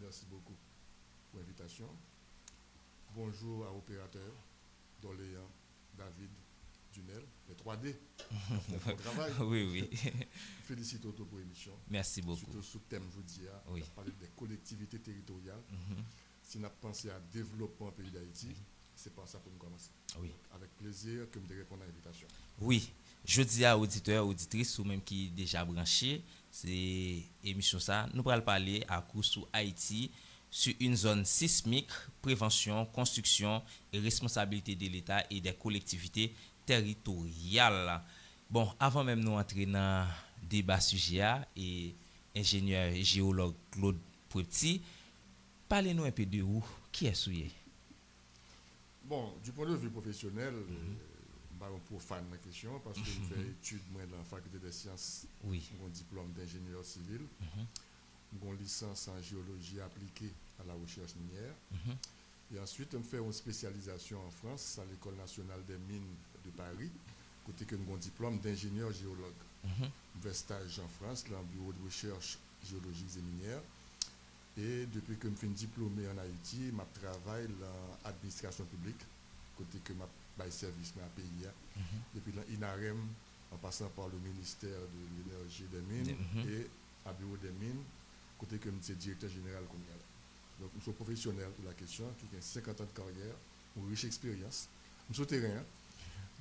Merci beaucoup pour l'invitation. Bonjour à l'opérateur d'Orléans, David, Dunel, les 3D qui font bon travail. Oui, oui. Félicite Auto pour l'émission. Merci beaucoup. Surtout sous thème, je vous dis, Oui. on a parlé des collectivités territoriales. Si on a pensé à développement au pays d'Haïti, c'est pas ça pour nous commencer. Oui. Donc, avec plaisir que me répondre à l'invitation. Oui. Je dis à auditeurs, auditrices ou même qui déjà branché, c'est émission ça. Nous allons parler à coup sur Haïti, sur une zone sismique, prévention, construction et responsabilité de l'État et des collectivités territoriales. Bon, avant même nous entrer dans le débat sujet et ingénieur et géologue Claude Prepti, parlez-nous un peu de vous. Qui est souillé? Bon, du point de vue professionnel, je suis profane de la question parce que je fais études moi, dans la faculté des sciences, Oui. j'ai un diplôme d'ingénieur civil, j'ai une licence en géologie appliquée à la recherche minière. Et ensuite, je fais une spécialisation en France à l'École nationale des mines de Paris, côté que j'ai un diplôme d'ingénieur géologue. Je fais stage en France, dans le bureau de recherche géologique et minière. Et depuis que je suis diplômé en Haïti, je travaille dans l'administration publique, côté que je fais service à pays. Depuis l'INAREM, en passant par le ministère de l'énergie et des mines et à bureau des mines, côté que je suis directeur général communal. Donc, je suis professionnel de la question, qui a 50 ans de carrière, une riche expérience. Je suis terrain.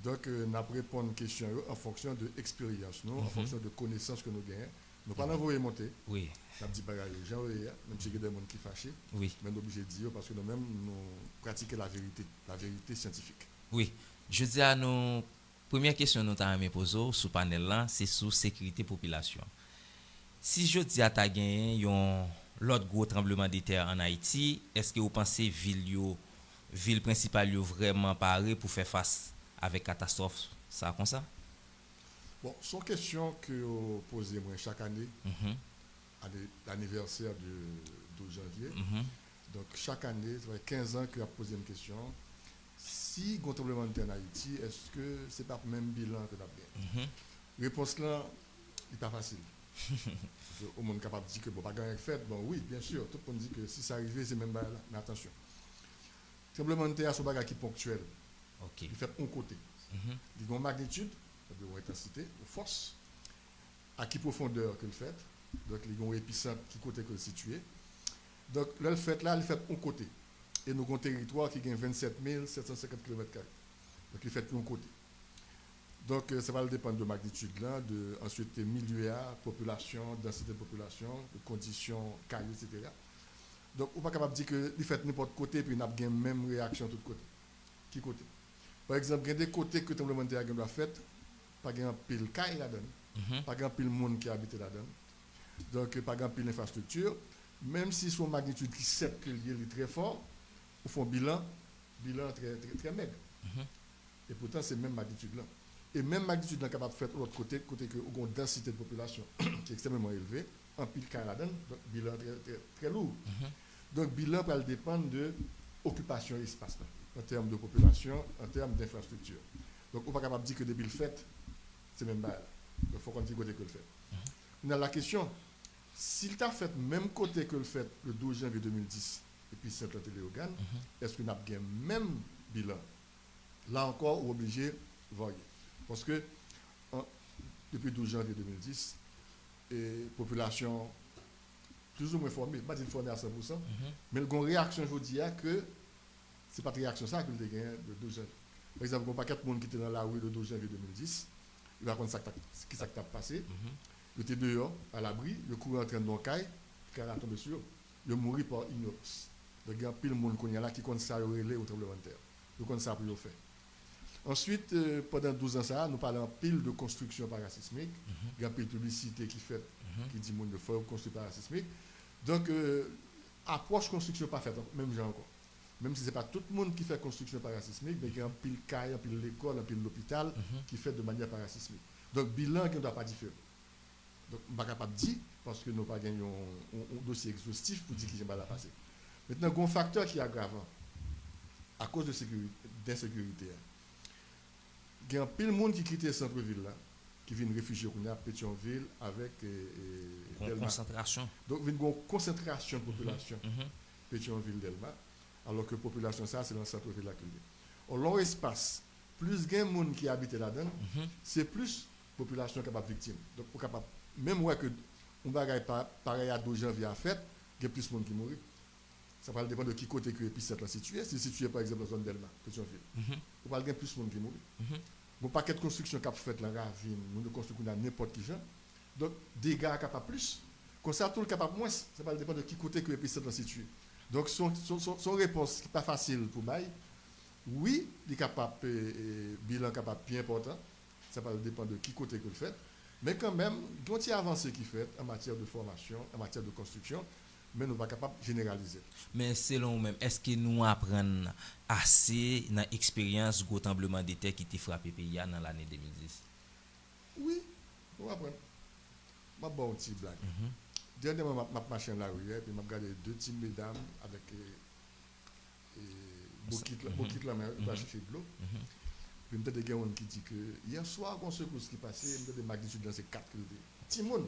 Donc, nous répondons aux questions en fonction de l'expérience, en fonction de connaissances que nous gagnons. Nous ne pouvons pas l'envoyer monter. Oui. Nous dit bagaille aux gens, même si il y a des gens qui sont fâchés, Oui. mais nous sommes obligés de dire parce que nous-mêmes, nous pratiquons la vérité scientifique. Oui. Je dis à nous, première question que nous avons posée sur le panel là, c'est sur sécurité population. Si je dis à ta gagné l'autre gros tremblement de terre en Haïti, est-ce que vous pensez ville principale vraiment parée pour faire face avec catastrophe ça comme ça? Bon, sont questions que vous posez moi chaque année à l'anniversaire de 12 janvier. Donc chaque année, ça fait 15 ans que vous posé une question. Si le tremblement de terre en Haïti, est-ce que ce n'est pas le même bilan que nous avons? Réponse là, n'est pas facile. Au monde capable de dire que bon, pas gagner fait, bon oui, bien sûr, tout le monde dit que si ça arrive, c'est même là. Mais attention. Tremblement de terre, c'est un bagage qui est ponctuel. OK. Il fait un côté. Il a une magnitude, une intensité, une force, à qui profondeur que le fait. Donc, il y a un épicentre qui côté que le situé. Donc, là, le fait là, il fait un côté. Et nous avons un territoire qui a 27 750 km². Donc, il fait un côté. Donc, ça va dépendre de magnitude là, ensuite milieu, population, densité de population, de conditions, cailloux, etc. Donc, on n'est pas capable de dire qu'il fait n'importe côté et puis il n'a pas la même réaction de tous côtés. Qui côté? Par exemple, il y a des côtés que le tremblement de terre a fait, pas de pile caille là-dedans, pas de pile monde qui habite là-dedans, donc pas de pile infrastructure. Même si son magnitude qui 7 que est très fort, au fond bilan très, très, très maigre. Et pourtant, c'est même magnitude là. Et même magnitude là capable de faire de l'autre côté que une densité de population qui est extrêmement élevée, en pile caille là-dedans, donc bilan très, très, très lourd. Donc bilan va dépendre de l'occupation de l'espace là, en termes de population, en termes d'infrastructure. Donc on n'est pas capable de dire que depuis le fait, c'est même mal. Donc il faut qu'on dise côté que le fait. On a la question, s'il t'a fait même côté que le fait le 12 janvier 2010 et puis Saint-Léogane, est-ce qu'on a bien même bilan? Là encore, on est obligé de voyer. Parce que depuis 12 janvier 2010, et population plus ou moins formée, pas dire formée à 100%, mais il y a une réaction, je vous dis, que ce n'est pas une réaction ça que vous avez gagné le 12 janvier. Par exemple, il y a un paquet de monde qui était dans la rue le 12 janvier 2010, il va raconter ce qui s'est passé, il était dehors, à l'abri, le courant en train de caille, car il a tombé sur eux, il est mort par ignorance. Donc il y a pile de monde qui est là qui compte ça au tremblement de terre. Donc on ça pour le faire. Ensuite, pendant 12 ans, ça, nous parlons pile de construction parasismique. Il y a pile de publicité qui fait, qui dit qu'il faut construire parasismique. Donc, approche construction pas faite, même genre encore. Même si ce n'est pas tout le monde qui fait construction parasismique, mais il y a un pile caille, un pile l'école, un pile l'hôpital qui fait de manière parasismique. Donc, bilan qui ne doit pas différer. Donc, on ne pas capable de dire, parce que nous n'avons pas gagné un dossier exhaustif pour dire qu'il s'est mal passé. Maintenant, il y a un facteur qui est aggravant à cause d'insécurité. Il y a pile de monde qui quitte le centre-ville là. qui viennent réfugier à Pétionville avec Une concentration. Donc, il y a une concentration de population Pétionville Delma, alors que la population, ça, c'est dans le centre-ville de la Culture. Au long espace, plus il y a de monde qui habite là-dedans, c'est plus la population qui est victime. Donc, capable, même ouais que on bagaille pareil à 12 janvier à fête, il y a plus de monde qui mourent. Ça va dépendre de qui côté que l'épicentre est situé. Si c'est situé par exemple dans la zone d'Elma, Pétionville, on va avoir plus de monde qui mourent. Bon paquet de construction qu'a fait la ravine, nous construisons n'importe qui genre. Donc dégâts capable plus. Comme ça tout le capable moins, ça va dépendre de qui côté que l'épicentre est situé. Donc son réponse qui n'est pas facile pour moi. Oui, il est capable bilan capable bien important. Ça va dépendre de qui côté que le fait. Mais quand même, il y a une avancée qui fait en matière de formation, en matière de construction, mais nous ne sommes pas capables de généraliser. Mais selon vous-même, est-ce que nous apprenons assez dans l'expérience du tremblement de terre qui a frappé le pays dans l'année 2010? Oui, nous apprenons. Je vais faire une petite blague. Dernièrement, je marche dans la rue et je regarde deux petites mesdames avec beaucoup de la main, je vais chercher de l'eau. Puis je me dis qu'il y a quelqu'un qui dit que hier soir, quand on se couche qui passait, il me dit des magnitudes dans ces 4 kg. Timon.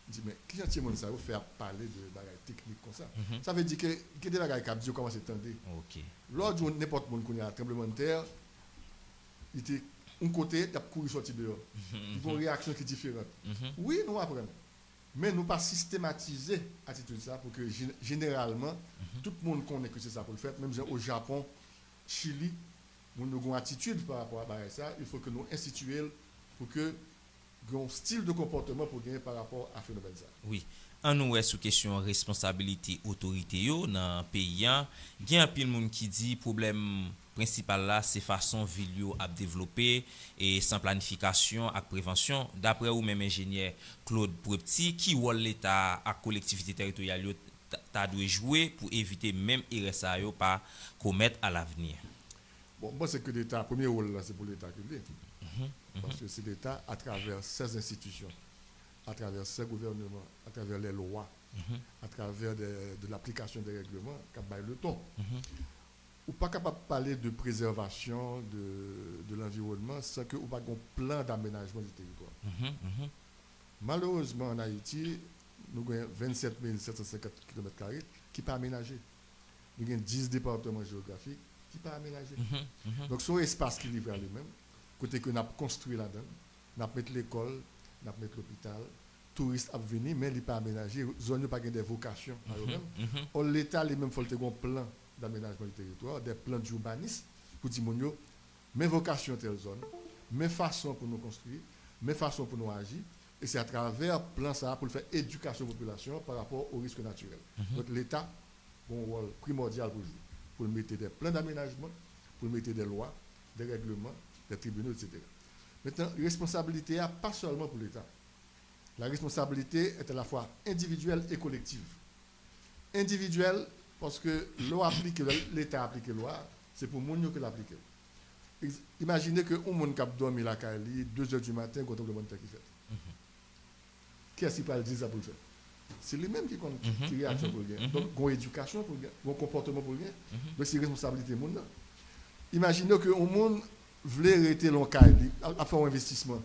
Je dis, mais qui est Timon ça? Vous faire parler de bagages techniques comme ça. Ça veut dire que il y a des bagages qui disent comment c'est tendu. Lors de n'importe qui qui a un tremblement de terre, il était un côté, il a couru sortir dehors. Il y a une réaction qui est différente. Oui, nous apprenons. Mais nous pas systématiser l'attitude ça pour que généralement, tout le monde connaît que c'est ça pour le faire. Même au Japon, Chili, nous avons une attitude par rapport à ça. Il faut que nous instituions pour que nous ayons un style de comportement pour gagner par rapport à ce phénomène. Oui. En nous est sous question responsabilité autorité dans le pays. Il y a un peu de monde qui dit que le problème principal là, c'est façon ville à développer et sans planification et prévention. D'après vous même ingénieur Claude Prepti, qui rôle l'État à collectivité territoriale ta doit jouer pour éviter même RSA pas commettre à l'avenir? Bon, moi c'est que l'État, premier rôle là, c'est pour l'État que l'État. Parce que c'est l'État à travers ses institutions, à travers ses gouvernements, à travers les lois, à travers de l'application des règlements, qui baille le ton. Ou pas capable de parler de préservation de l'environnement sans que ou pas un plan d'aménagement du territoire. Malheureusement en Haïti, nous avons 27 750 km² qui ne sont pas aménagés. Nous avons 10 départements géographiques qui ne sont pas aménagés. Donc, c'est un espace qui est livré à lui-même. Côté que nous avons construit là-dedans, nous avons mis l'école, nous avons mis l'hôpital, touristes à venir, mais il n'est pas aménagé. Zone n'a pas des vocations à eux-mêmes. L'État lui-même faut un plan d'aménagement du territoire, des plans d'urbanisme pour dire mes vocations telle zone, mes façons pour nous construire, mes façons pour nous agir. Et c'est à travers plan ça pour faire éducation de la population par rapport aux risques naturels. Donc l'État a un rôle primordial pour jouer, pour mettre des plans d'aménagement, pour mettre des lois, des règlements, des tribunaux, etc. Maintenant, la responsabilité n'est pas seulement pour l'État. La responsabilité est à la fois individuelle et collective. Individuelle, parce que l'État applique la loi, c'est pour les gens qui l'appliquent. Imaginez que un monde qui a dormi la Cali 2h du matin quand le monde qui fait. Qui est-ce qui peut dire ça pour le faire? C'est lui-même qui réagit pour le gagner. Donc, il y a une éducation pour le gagner, un comportement pour le gagner. Donc, c'est une responsabilité du monde. Imaginez que un monde voulait arrêter l'on Cali, à faire un investissement.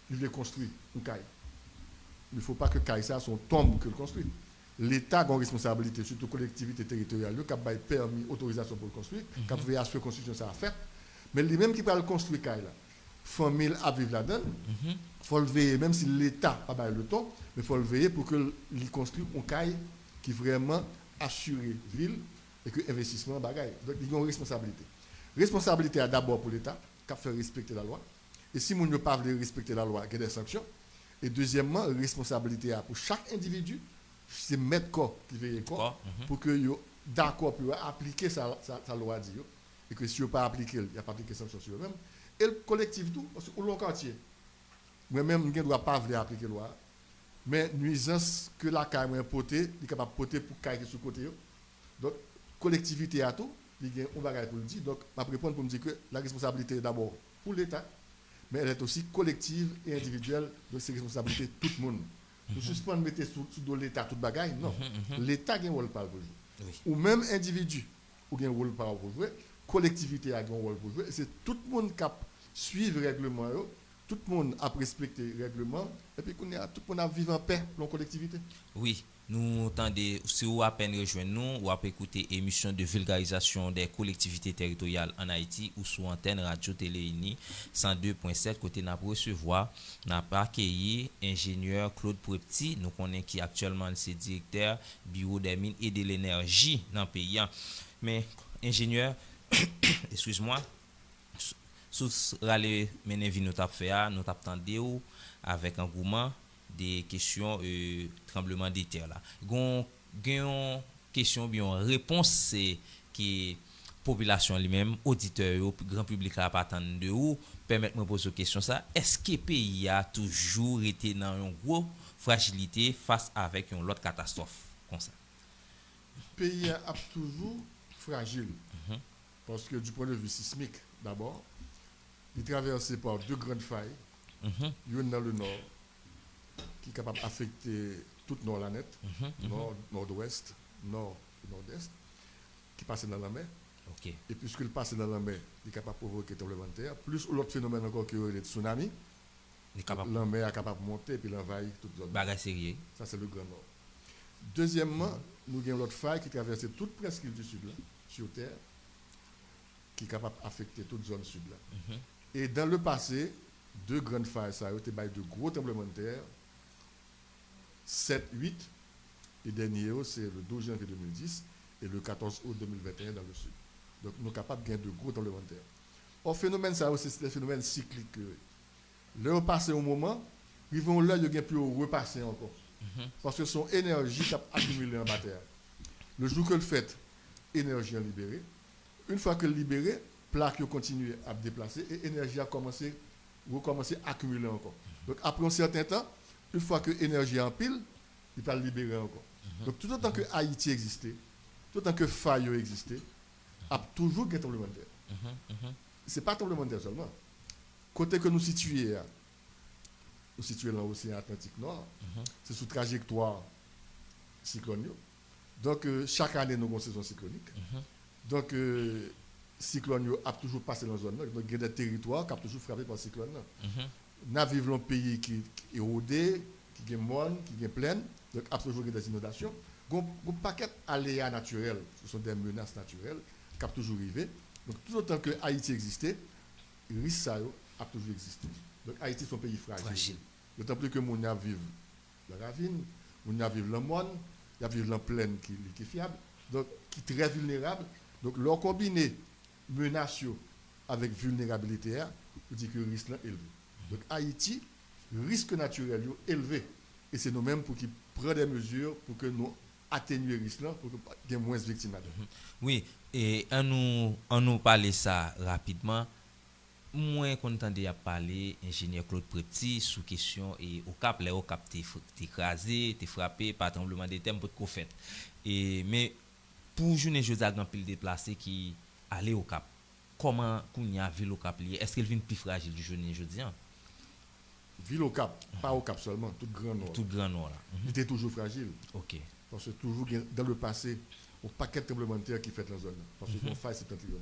Il voulait construire une caille. Il ne faut pas que caille ça son tombe que le construit. L'État a une responsabilité, surtout collectivité territoriale, qui a permis autorisation pour le construire, qui a veillé à ce que la construction soit faite. Mais lui-même qui va le construire caille là. Famille à vivre là-dedans, il faut le veiller, même si l'État n'a pas le temps, mais il faut le veiller pour qu'il construise un caille qui vraiment assure la ville et que l'investissement bagaille. Donc, il y a une responsabilité. Responsabilité d'abord pour l'État, qui a fait respecter la loi. Et si on ne veut pas respecter la loi, il y a des sanctions. Et deuxièmement, responsabilité pour chaque individu, c'est maître corps qui veille corps, pour que yo d'accord pour appliquer sa loi. Et que si on pas appliqué, il n'y a pas appliqué sanction sur eux-mêmes. Et le collectif tout, parce que au long quartier, moi-même, je ne dois pas appliquer la loi, mais nuisance que la caille m'a portée, il est capable de porter pour caille qui est sous côté. Donc, collectivité à tout, il y a un bagage pour le dire. Donc, je vais répondre pour me dire que la responsabilité est d'abord pour l'État, mais elle est aussi collective et individuelle, donc c'est responsabilité de tout le monde. Nous suspendons mettre sous l'État tout bagage, non. L'État a un rôle pour jouer. Ou même individu, ou un rôle pour jouer. Collectivité a un rôle pour jouer. C'est tout le monde qui suit le règlement tout le monde a respecté les règlements, et puis tout le monde a vécu en paix dans la collectivité. Oui, nous tendez, si vous à peine rejoindre nous, ou à écouter émission de vulgarisation des collectivités territoriales en Haïti ou sous antenne Radio Téléuni 102.7 côté n'a recevoir n'a pas accueilli ingénieur Claude Prepti, nous connaissons qui actuellement c'est directeur bureau des mines et de l'énergie dans le pays. Mais ingénieur, excuse-moi, sous râler menevi nous t'a fait, nous t'attendez avec engouement des questions tremblement de terre là. Gon question bien réponse c'est qui population lui-même auditeur grand public là pas attendre de ou permettre me poser question ça est-ce que pays a toujours été dans une gros fragilité face avec une autre catastrophe comme ça Le pays a toujours fragile parce que du point de vue sismique d'abord il est traversé par deux grandes failles une dans le nord qui est capable d'affecter tout nord la net, nord, nord-ouest, nord et nord-est, qui passe dans la mer. OK. Et puisqu'il passe dans la mer, il est capable de provoquer des tremblements de terre. Plus l'autre phénomène encore que les tsunamis, la mer est capable de monter et puis l'envahir toute zone. Bagage sérieux. Ça, c'est le grand nord. Deuxièmement, nous avons l'autre faille qui traverse toute presqu'île du sud, là, sur terre, qui est capable d'affecter toute zone sud. Là. Et dans le passé, deux grandes failles, ça a été de gros tremblements de terre. 7, 8, et dernier, c'est le 12 janvier 2010 et le 14 août 2021 dans le sud. Donc, nous sommes capables de gagner de gros tremblements de terre. Au phénomène, ça aussi, c'est des phénomènes cycliques. Le repasser au moment, ils vont là, ils plus repasser encore. Parce que son énergie est accumulée en bas terre. Le jour que le fait, énergie est libérée. Une fois que libérée, plaque continue à se déplacer et énergie a recommencé à accumuler encore. Donc, après un certain temps, une fois que l'énergie est en pile, il va libérer encore. Donc, tout autant que Haïti existait, tout autant que faille existait, a toujours un tremblement de terre. Ce n'est pas un tremblement de terre seulement. Côté que nous situons dans l'océan Atlantique Nord, c'est sous trajectoire cyclonique. Donc, chaque année, nous avons une saison cyclonique. Donc, cyclone a toujours passé dans la zone. Donc, il y a des territoires qui ont toujours frappé par le cyclone. Nous vivons un pays qui est érodé, qui est morne, qui est plein, donc il y a toujours des inondations. Il y a un paquet d'aléas naturels, ce sont des menaces naturelles qui ont toujours arrivé. Donc tout autant que Haïti existait, le risque a toujours existé. Donc Haïti est un pays fragile. D'autant plus que nous vivons la ravine, nous vivons la morne, nous vivons la plaine qui est fiable, donc qui est très vulnérable. Donc leur combiner menaces avec vulnérabilité, on dit que le risque est élevé. Donc Haïti, risque naturel est élevé. Et c'est nous-mêmes pour qu'ils prennent des mesures pour que nous atténuions le risque, pour qu'il y ait moins de victimes. Oui, et on nous parler ça rapidement. Moi, content de parler, ingénieur Claude Prepti, sous question et au cap, t'es écrasé, t'es frappé par tremblement de terre pour qu'on fait. Mais pour journée jeudi à grand pile déplacé qui allait au cap, comment qu'on y a vu au cap lié? Est-ce qu'elle vient plus fragile du journée jeudi? Ville au Cap, pas au Cap seulement, tout Grand Nord. Tout Grand Nord là. Il était toujours fragile. OK. Parce que toujours dans le passé, un paquet de tremblements de terre qui fait dans la zone. Parce que faille septentrionale.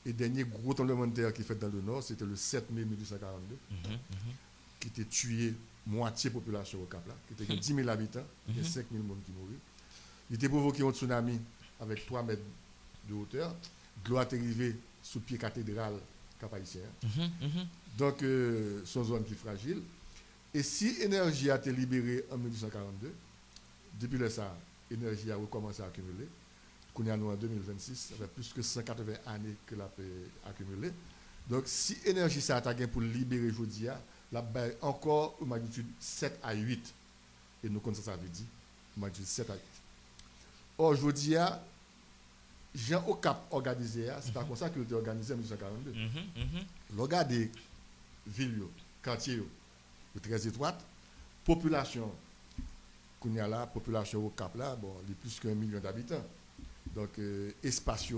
Et le dernier gros tremblement de terre qui fait dans le nord, c'était le 7 mai 1842, qui était tué moitié population au Cap là, qui était 10 000 habitants, il y a 5 000 personnes qui mourent. Il était provoqué un tsunami avec 3 mètres de hauteur. De l'eau est arrivée sous le pied cathédral cap-haïtien. Donc, son zone qui est fragile. Et si l'énergie a été libérée en 1842, depuis ça, l'énergie a recommencé à accumuler. Qu'on est en 2026, ça fait plus que 180 années que la peut accumuler. Donc, si l'énergie s'est attaquée pour libérer aujourd'hui, la baie encore une magnitude 7 à 8. Et nous connaissons ça veut dire, magnitude 7 à 8. Aujourd'hui, Jean au Cap organisé, c'est pas comme ça qu'il était organisé en 1942. Regardez villes, quartiers, très étroites, population, qu'on y a là, population au Cap là, bon, il y a plus qu'1 million d'habitants. Donc, espace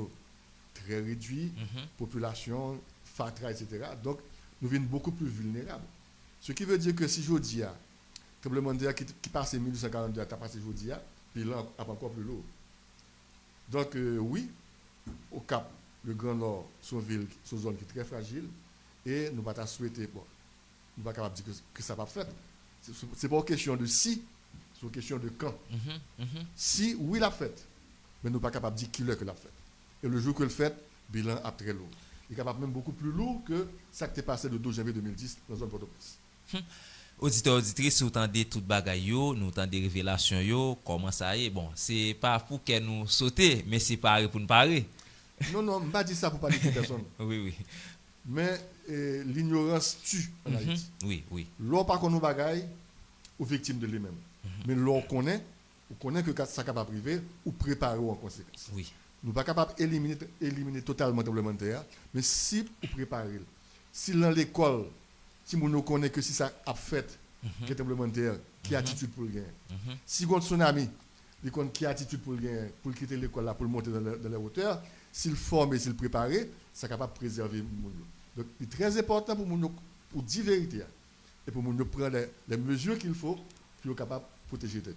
très réduit, population, fatra, etc. Donc, nous venons beaucoup plus vulnérables. Ce qui veut dire que si je dis, tremblement de terre qui passe en 1842, tu as passé aujourd'hui, puis là, encore plus lourd. Donc, oui, au Cap, le Grand Nord, son ville, son zone qui est très fragile, et nous ne pouvons pas souhaiter nous pas capable de dire que ça va fait. C'est pas une question de si, c'est une question de quand. Si oui l'a fait, mais nous pas capable de dire qui l'a fait. Et le jour que le fait, bilan a très lourd. Il est capable même beaucoup plus lourd que ça qui est passé le 12 janvier 2010 dans la zone Port-au-Prince. Auditeurs, auditrices, vous entendez toute bagaille yo, nous entendons des révélations yo, comment ça est. Bon, c'est pas pour que nous sauter, mais c'est pas pour nous parler. Non, je ne pas dire ça pour pas dire personne. Oui. Mais l'ignorance tue en Haïti. Oui. L'on pas qu'on nous bagaille aux victimes de lui-même. Mais l'on connaît que ça capable privé ou préparer en conséquence. Oui. Nous pas capable éliminer totalement le tremblement de terre, mais si vous préparez, si dans l'école, si nous connaissons que si ça a fait que tremblement de terre, qui attitude pour le gagner. Si on tsunami, il connaît qui attitude pour le gagner, pour quitter l'école là, pour monter dans la hauteur, s'il forme et s'il prépare, ça capable de préserver le monde. Donc, c'est très important pour nous, pour dire vérité et pour nous prendre les mesures qu'il faut pour être capable de protéger les têtes.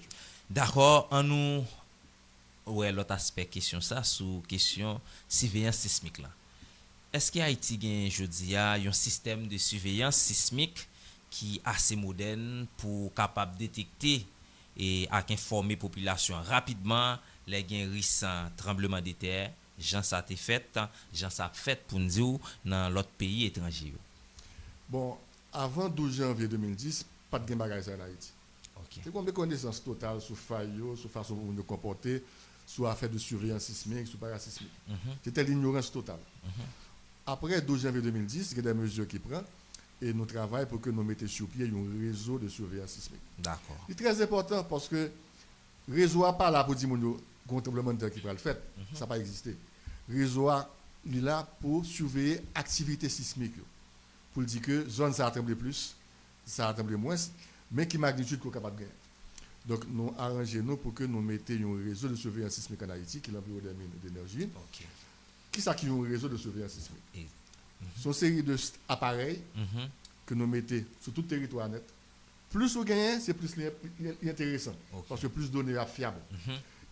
D'accord, en nous, ouais, l'autre aspect question ça, sous question surveillance sismique là. Est-ce que Haïti gagne aujourd'hui un système de surveillance sismique qui est assez moderne pour capable détecter et informer la population rapidement les gains risques tremblement de terre, gens ça été fait, gens ça fait pour nous dire dans l'autre pays étranger. Bon, avant 12 janvier 2010, pas de gain bagage en Haïti. Okay. C'est comme des connaissances totales sur faille, sur façon dont nous comporter, sur affaire de surveillance sismique, sur parasismique. C'était l'ignorance totale. Après 12 janvier 2010, il y a des mesures qui prennent et nous travaillons pour que nous mettions sur pied un réseau de surveillance sismique. D'accord. C'est très important parce que le réseau n'est pas là pour dire qu'on a un tremblement de terre qui va le faire. Ça n'a pas existé. Le réseau est là pour surveiller l'activité sismique. Pour dire que zone ça a tremblé plus, ça a tremblé moins, mais qui magnitude qu'on est capable de gagner. Donc nous arrangeons pour que nous mettions un réseau de surveillance sismique en Haïti qui est l'environ des mines d'énergie. Okay. Qui ça qui est un réseau de surveillance sismique? C'est une série d'appareils que nous mettons sur tout le territoire net. Plus vous gagnez, c'est plus intéressant. Okay. Parce que plus de données sont fiables.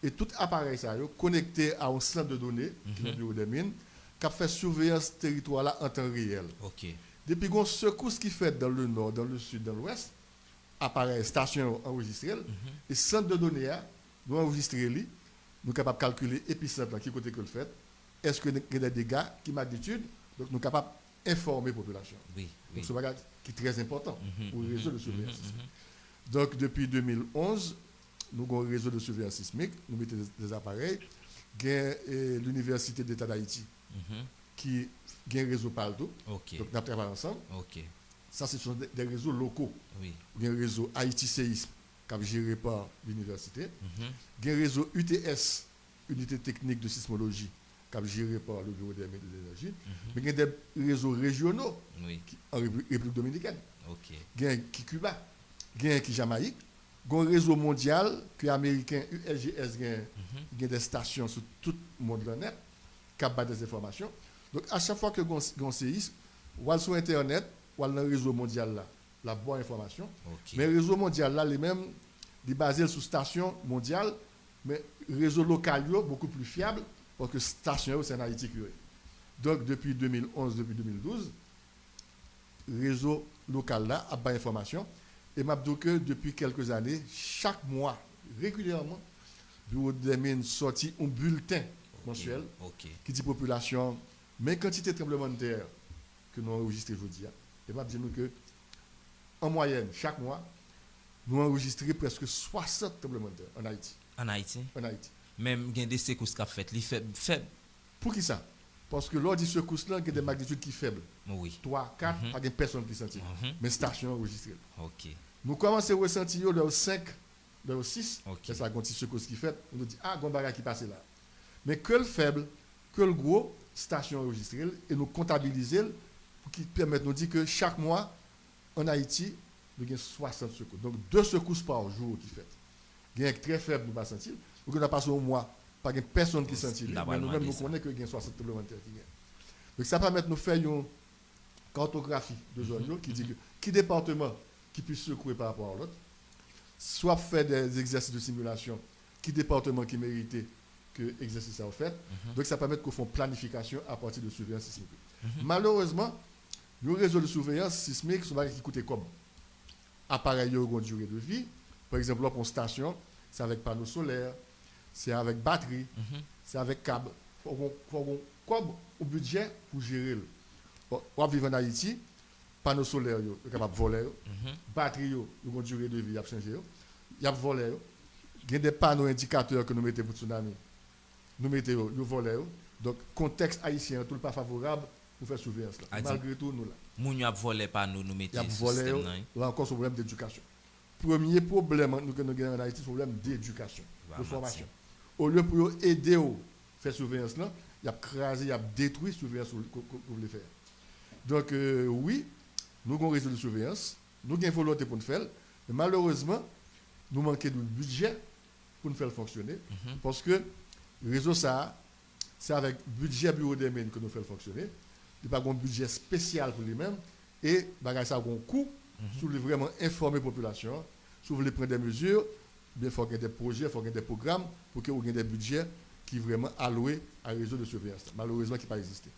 Et tout appareil ça connecté à un centre de données qui est le bureau des mines, qui fait surveillance territoire là en temps réel. Okay. Depuis qu'on secousse qui fait dans le nord, dans le sud, dans l'ouest, appareil, station enregistrée, et centre de données, nous enregistrons, nous sommes capables de calculer épicentre qui côté que le fait. Est-ce qu'il y a des dégâts, qui magnitude, donc nous sommes capables d'informer la population. Oui. Donc c'est un bagage qui est très important pour le réseau de surveillance sismique. Donc depuis 2011, nous avons un réseau de surveillance sismique, nous mettons des appareils, l'Université d'État d'Haïti qui a un réseau partout, okay. Donc nous travaillons ensemble. Okay. Ça, ce sont des réseaux locaux. Oui. Il y a un réseau Haïti Séisme qui est géré par l'université. Il y a un réseau UTS, Unité technique de sismologie, qui est géré par le bureau des mines et de l'énergie. Mais il y a des réseaux régionaux en République dominicaine. Okay. Il y a qui Cuba, il y a qui Jamaïque. Il y a un réseau mondial que américain USGS, il y a des stations sur tout le monde net qui ont des informations. Donc à chaque fois que on séisme, ou sur Internet, ou dans le réseau mondial là, la bonne information. Okay. Mais le réseau mondial là, les mêmes, il est basé sur station mondiale, mais le réseau local est beaucoup plus fiable parce que station c'est en Haïti. Donc depuis 2011, depuis 2012, le réseau local là a bonne information. Et m'a dit que depuis quelques années, chaque mois, régulièrement, le bureau des mines sortit un bulletin mensuel qui dit population, mais quantité de tremblement de terre que nous enregistrons aujourd'hui. Et m'a dit que en moyenne, chaque mois, nous enregistrons presque 60 tremblements de terre en Haïti. En Haïti? En Haïti. Même il y a des secousses qui ont fait, les faibles. Pour qui ça? Parce que lors des secousses là, il y a des magnitudes qui sont faibles. Oui. 3, 4, pas de personnes qui sentent. Mais station enregistrée. Ok. Nous commençons à ressentir le 5, le 6, okay. C'est ça qu'on dit secousse qui fait. On nous dit, ah, il y a qui passe là. Mais que le faible, que le gros, station enregistrée, et nous comptabiliser pour qu'ils permettent de nous dire que chaque mois, en Haïti, nous avons 60 secousses. Donc 2 secousses par jour qui fait. Il y a très faible, nous ne pas sentir. Donc on a passé au mois, pas de personne qui sentit. Mais nous-mêmes, nous connaissons que il y a 60 tremblements de terre qui gagnent. Donc ça permet de nous faire une cartographie de zone qui dit que qui département qui puisse secouer par rapport à l'autre, soit faire des exercices de simulation, qui département qui méritait que l'exercice soit fait. Donc ça permet qu'on fasse une planification à partir de surveillance sismique. Malheureusement, Le réseau de surveillance sismique, c'est un qui coûte comme appareil a une durée de vie. Par exemple, là, pour une station, c'est avec panneaux solaires, c'est avec batterie, c'est avec câble. Il faut comme au budget pour gérer. On vit en Haïti, panneaux solaires, ils sont capables de voler, batterie, ils ont une durée de vie, ils ont changé, ils ont volé. Il y a des panneaux indicateurs que nous mettons pour tsunami. Nous mettons, nous volons. Donc, contexte haïtien, tout pas favorable pour faire surveillance. Malgré tout, nous là. Moun a volé pas nous mettons sur système là. Là encore, c'est un problème d'éducation. Premier problème que nous avons en Haïti, c'est un problème d'éducation, de formation. Au lieu pour aider à faire surveillance là, il y a crasé, il y a détruit la surveillance que vous voulez faire. Donc, oui, nous avons un réseau de surveillance, nous avons une volonté pour nous faire, mais malheureusement, nous manquons de budget pour nous faire fonctionner, parce que le réseau, ça, c'est avec le budget bureau des mines que nous faisons fonctionner. Il n'y a pas un budget spécial pour lui-même. Et ça a un coût. Si vous voulez vraiment informer la population, si vous voulez prendre des mesures, il faut qu'il y ait des projets, il faut qu'il y ait des programmes pour qu'il y ait des budgets qui vraiment alloués à un réseau de surveillance. Malheureusement, qui n'a pas existé.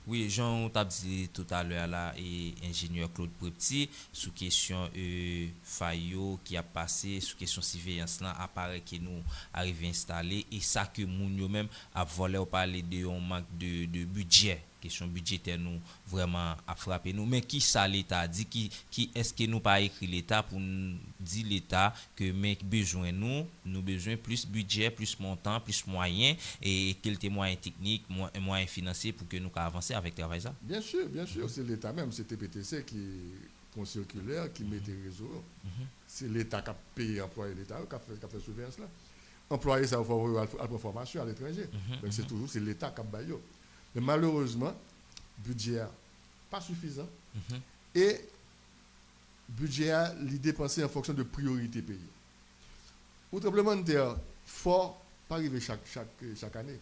Oui, Jean, tu as dit tout à l'heure là, et ingénieur Claude Prepti, sous question Fayot qui a passé, sous question surveillance là, apparaît que nous arrivons à installer, et ça que nous même a volé au parler de un manque de budget. Question budgétaire nous vraiment a frappé nous, mais qui ça l'État dit, qui est-ce que nous pas écrit l'État pour dire l'État que mais besoin nous besoin plus budget, plus montant, plus moyens, et quelques moyens techniques, moyens financiers pour que nous avancer avec travail ça. Bien sûr, c'est l'État même, c'est TPTC qui est circulaire, qui met les réseaux. C'est l'État qui a payé employé l'État qui a fait surveillance là. Employé ça faut à la formation à l'étranger. Donc c'est l'État qui a baillé. Mais malheureusement, budget pas suffisant. Et budget il dépensé en fonction de priorités pays. Au tremblement de terre, fort pas arriver chaque année.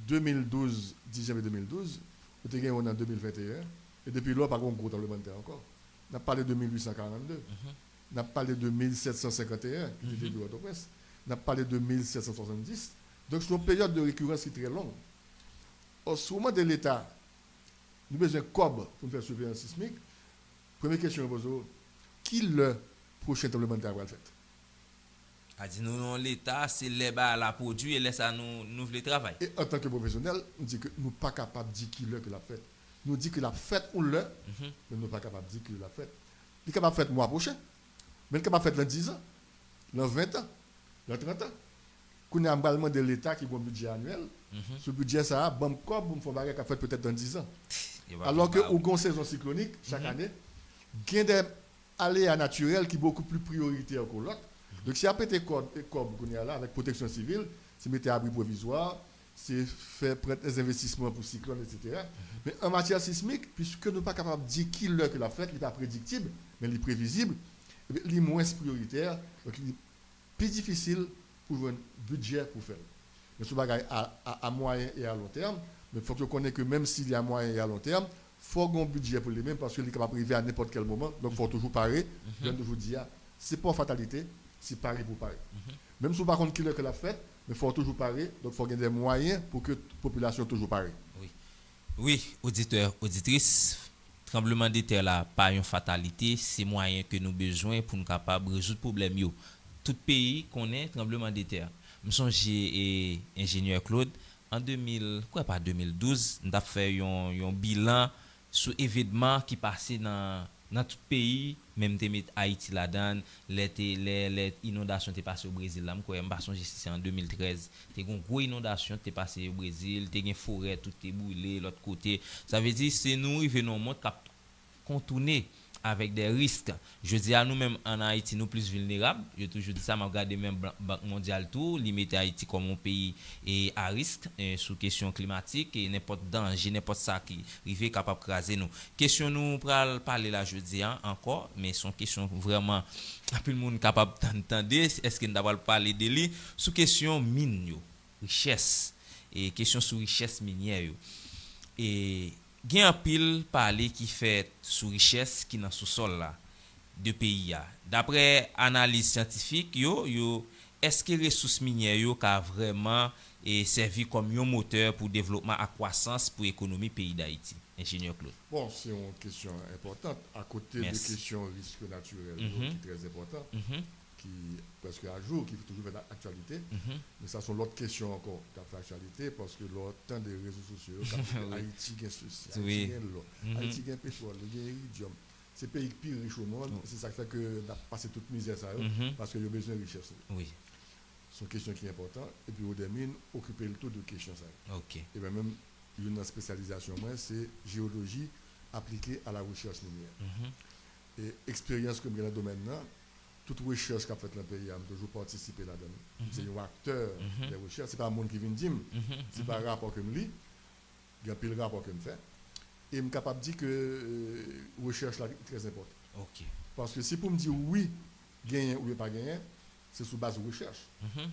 2012, 10 janvier 2012, on est en 2021, et depuis là, pas de gros tremblement de terre encore. On a parlé de 1842, on a parlé de 1751, qui était de l'Auto-Presse, on a parlé de 1770. Donc, c'est une période de récurrence qui est très longue. Au moment de l'État, nous avons besoin de COB pour faire surveillance sismique. Première question, qui le prochain tremblement de terre va le faire? A dit nous l'État, c'est les bas la produit et laisse à nous le travail. Et en tant que professionnel, on dit que nous ne sommes pas capables de dire qui le que l'a fait. Nous dit que la fête ou le, mais nous ne sommes pas capables de dire qui l'a fait. Il est capable de faire le mois prochain, mais il est capable de faire dans 10 ans, dans 20 ans, dans 30 ans. Qu'on a un emballement de l'État qui a un budget annuel. Ce budget, ça a bon corps pour faire qui a fait peut-être dans 10 ans. Alors que au une saison cyclonique, chaque année, il y a des aléas naturels qui sont beaucoup plus prioritaires que l'autre. Donc, si après tes corps qu'on a là, avec protection civile, c'est mettre abri provisoire, c'est faire prendre des investissements pour cyclones, etc. Mais en matière sismique, puisque nous ne sommes pas capables de dire qui l'heure que l'a fait, il n'est pas prédictible, mais il est prévisible, il est moins prioritaire, donc il est plus difficile pour un budget pour faire. Mais ce bagage à moyen et à long terme, mais il faut que vous connaissiez que même s'il y a moyen et à long terme, il faut un budget pour les mêmes parce qu'il est capable d'arriver à n'importe quel moment. Donc il faut toujours parer. Je viens de vous dire, ce n'est pas une fatalité, c'est parer pour parer. Même si vous ne savez pas qui l'a fait, mais il faut toujours parer. Donc il faut gagner des moyens pour que la population toujours pareil. Oui, auditeurs, auditrices, tremblement de terre là, pas une fatalité, c'est moyen que nous avons besoin pour nous capables de résoudre le problème. Tout pays connaît tremblement de terre. Je suis ingénieur Claude. En 2012, nous avons fait un bilan sur l'événement qui passait dans tout le pays, même Haïti là-dedans, les inondations qui passées au Brésil. Là, c'est en 2013. Il y a une grosse inondation qui est passée au Brésil, il y a une forêt, tout est brûlé, l'autre côté. Ça veut dire que c'est nous qui venons au monde qui contourner avec des risques. Je dis à nous-mêmes en Haïti, nous plus vulnérables. J'ai toujours dit ça, je regarde même Banque mondiale tout, limiter Haïti comme un pays et à risque sous question climatique et n'importe danger, n'importe ça qui arrive capable de craser nous. Question nous pour parler là je dis encore, mais son question vraiment tout le monde capable d'entendre. Est-ce que nous devons parler de lui sous question mine richesse et question sur richesse minière et il y a un pile parler qui fait sous richesse qui dans sous-sol là de pays là. D'après analyse scientifique est-ce que les ressources minières yo a vraiment servi comme un moteur pour développement à croissance pour l'économie pays d'Haïti? ingénieur Claude. Bon, c'est une question importante. À côté des questions risques naturels, qui est très important, qui presque à jour, qui fait toujours faire l'actualité. Mais ça sont l'autre question encore qui fait l'actualité, parce que l'autre des réseaux sociaux, Haïti gagne ceci, Haïti gagne l'autre, Haïti gagne pétrole, il gagne iridium. C'est le pays plus riche au monde, c'est ça qui fait que nous avons passé toute misère ça, parce qu'il y a besoin de richesse. Oui. C'est une question qui est importante. Et puis, au début, occuper le tout de questions ça. Ok. Et bien même, une spécialisation, moi, c'est géologie appliquée à la recherche minière. Et expérience comme dans le domaine là, toute recherche qu'a fait dans le pays, a toujours participé là-dedans. C'est un acteur des recherches, c'est pas un monde qui vient dire, c'est pas un rapport que je lis, il y a plus le rapport que je fais. Et je suis capable de dire que la recherche là est très importante. Ok. Parce que si pour me dire oui, gagner ou pas gagner, c'est sous base de recherche.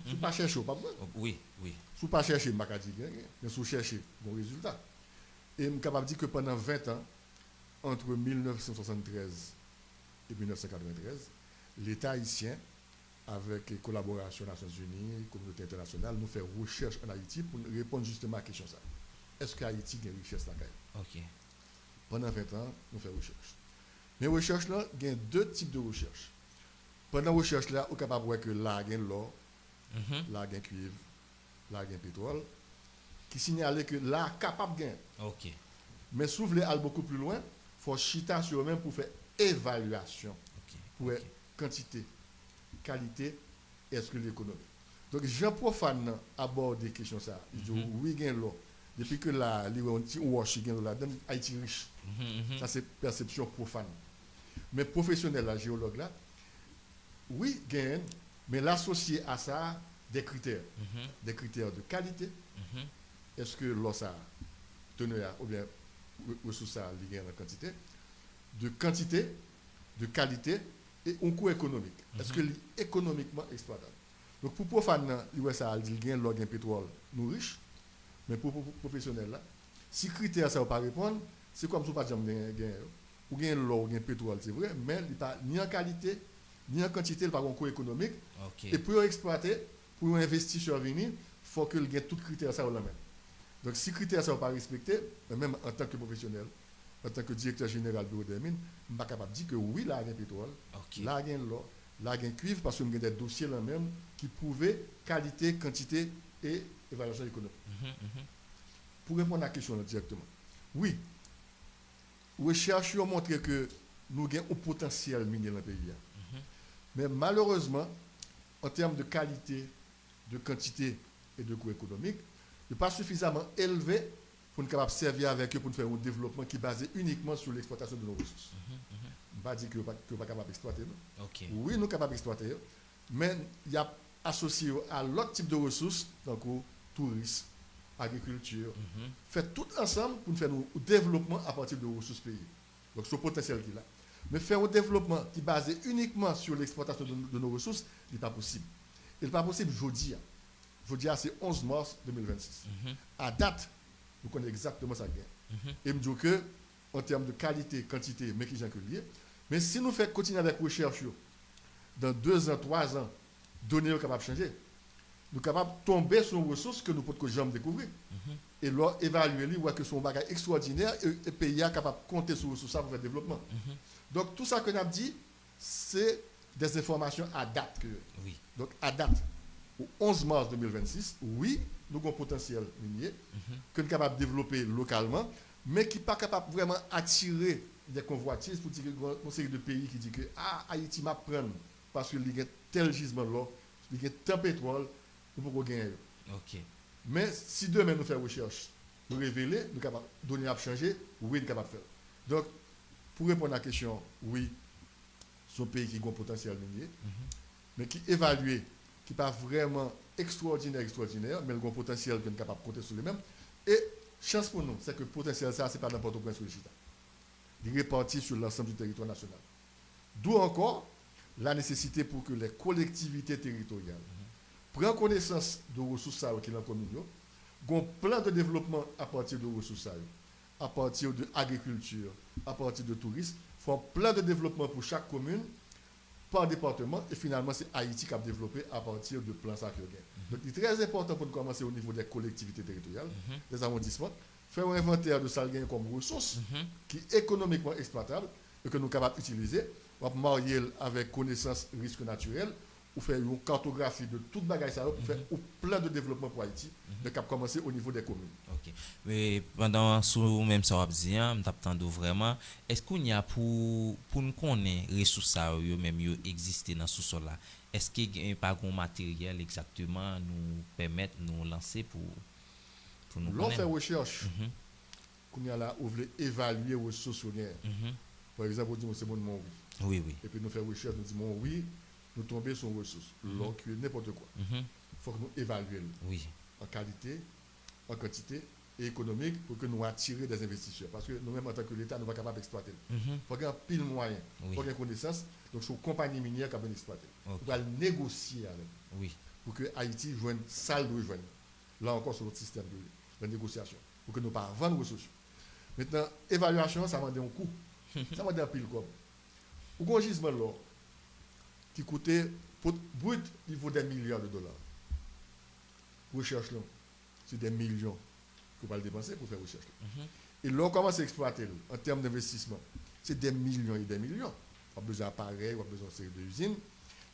Si vous ne cherchez pas, oui, oui. Si vous ne cherchez pas, je ne vais pas dire gagner, mais si vous cherchez bon résultat. Et je suis capable de dire que pendant 20 ans, entre 1973 et 1993, l'État haïtien, avec collaboration des Nations Unies, communauté internationale, nous fait recherche en Haïti pour répondre justement à la question ça. Est-ce qu'Haïti a une richesse là-dedans? Ok. Pendant 20 ans, nous faisons recherche. Mais recherche là, il y a deux types de recherche. Pendant la recherche là, on est capable de voir que là, il y a l'or, là, il y a cuivre, là, il y a pétrole, qui signale que là, capable de gagner. Ok. Mais si vous voulez aller beaucoup plus loin, il faut chita sur eux-mêmes pour faire évaluation. Pour quantité, qualité et est-ce que l'économie. Donc, Jean Profane aborde des questions ça. Il dit oui, il y a l'or. Depuis que là, il y a un petit wash, il y a l'or, Haïti riche. Ça, c'est perception profane. Mais professionnel, la géologue là, oui, gagne, mais l'associer à ça des critères. Des critères de qualité. Est-ce que l'eau ça teneur ou bien ressources ça lié en quantité, de quantité, de qualité et un coût économique. Est-ce que économiquement exploitable? Donc pour profane, il ça dit gain l'eau gain pétrole, nous riches, mais pour professionnel là, si critères ça pas répondre, c'est comme si pas jamais gain ou gain l'eau ou gain pétrole, c'est vrai, mais il pas ni en qualité ni en quantité, il pas un coût économique. Et pour exploiter, pour investir sur venir, il faut que le gain tout critères ça la même. Donc, si les critères ne sont pas respectés, même en tant que professionnel, en tant que directeur général du bureau des mines, je ne suis pas capable de dire que oui, là, il y a un pétrole, là, il y a l'or, là, il y a un cuivre, parce qu'il y a des dossiers là-même qui prouvent qualité, quantité et évaluation économique. Pour répondre à la question là, directement, oui, les recherches ont montré que nous avons un potentiel minier dans le pays. Mais malheureusement, en termes de qualité, de quantité et de coût économique, n'est pas suffisamment élevé pour nous capable servir avec eux pour nous faire un développement qui est basé uniquement sur l'exploitation de nos ressources. Je ne pas dire que nous ne sommes pas capables d'exploiter. Oui, nous sommes capables d'exploiter, mais il y a associé à l'autre type de ressources, donc au tourisme, agriculture, fait tout ensemble pour nous faire un développement à partir de ressources pays. Donc ce potentiel qu'il a. Mais faire un développement qui est basé uniquement sur l'exploitation de nos ressources, il n'est pas possible. Il n'est pas possible aujourd'hui. Aujourd'hui, c'est 11 mars 2026. À date, nous connaissons exactement ça. Et je me dis que, en termes de qualité, quantité, mais qui est lié. Mais si nous faisons continuer avec la recherche, dans 2 ans, 3 ans, données sont capables de changer. Nous sommes capables de tomber sur une ressource que nous ne pouvons jamais découvrir. Et là, évaluer, voir que c'est un bagage extraordinaire et le pays est capable de compter sur ressources pour faire le développement. Donc, tout ça que nous avons dit, c'est des informations à date. Oui. Donc, à date, au 11 mars 2026, oui, nous avons un potentiel minier que nous sommes capables de développer localement, mais qui n'est pas capable de vraiment attirer des convoitises pour dire que une série de pays qui disent que Haïti m'a prendre parce qu'il y a tel gisement là, il y a tel pétrole, nous pouvons gagner. Mais si demain nous faisons recherche, nous révéler, nous sommes capables de donner à changer, oui, nous sommes capables de faire. Donc, pour répondre à la question, oui, c'est un pays qui a un potentiel minier, mais qui évalue, qui n'est pas vraiment extraordinaire, mais le potentiel qui est capable de compter sur lui-même. Et chance pour nous, c'est que le potentiel, ça, ce n'est pas n'importe quoi sur le Chita. Il est réparti sur l'ensemble du territoire national. D'où encore la nécessité pour que les collectivités territoriales prennent connaissance de ressources qui sont dans la commune, ont un plan de développement à partir de ressources, à partir de l'agriculture, à partir de tourisme, font un plan de développement pour chaque commune, par département, et finalement, c'est Haïti qui a développé à partir de plans ça. Donc, il est très important pour nous commencer au niveau des collectivités territoriales, des arrondissements, faire un inventaire de ça comme ressource qui est économiquement exploitable et que nous sommes capables d'utiliser, on va marier avec connaissance risque naturel, ou faire une cartographie de toute bagage ça pour faire un plan de développement pour Haïti, de cap commencer au niveau des communes. OK. Mais pendant sous même ça on dit m'attendre vraiment est-ce qu'on y a pour nous connaître ressources ça yo même yo exister dans sous-sol là. Est-ce qu'il y a pas un matériel exactement nous permettre nous lancer pour nous l'on fait recherche. Qu'on y a là, on veut évaluer les ressources. Par exemple, on dit c'est bon mon oui. Oui. Et puis nous faisons recherche, nous disons oui, nous tombons sur ressources. L'on qui est n'importe quoi. Il faut que nous évaluions oui. en qualité, en quantité et économique pour que nous attirions des investisseurs. Parce que nous-mêmes, en tant que l'État, nous ne sommes pas capables d'exploiter. Il faut qu'il y ait pile moyen, il faut qu'il y ait connaissance. Donc, c'est une compagnie minière qui a bien exploité. On va négocier avec. Oui. Pour que Haïti joigne salle de joindre. Là encore, sur notre système de négociation. Pour que nous ne pas vendre ressources. Maintenant, évaluation, ça va demander un coût. Ça va demander un pile comme. Ou un gisement là, qui coûtait, brut, il faut des milliards de dollars. Recherche là, c'est des millions qu'on va le dépenser pour faire recherche. Et là, on commence à exploiter en termes d'investissement. C'est des millions et des millions. On a besoin d'appareils, on a besoin de série d'usines.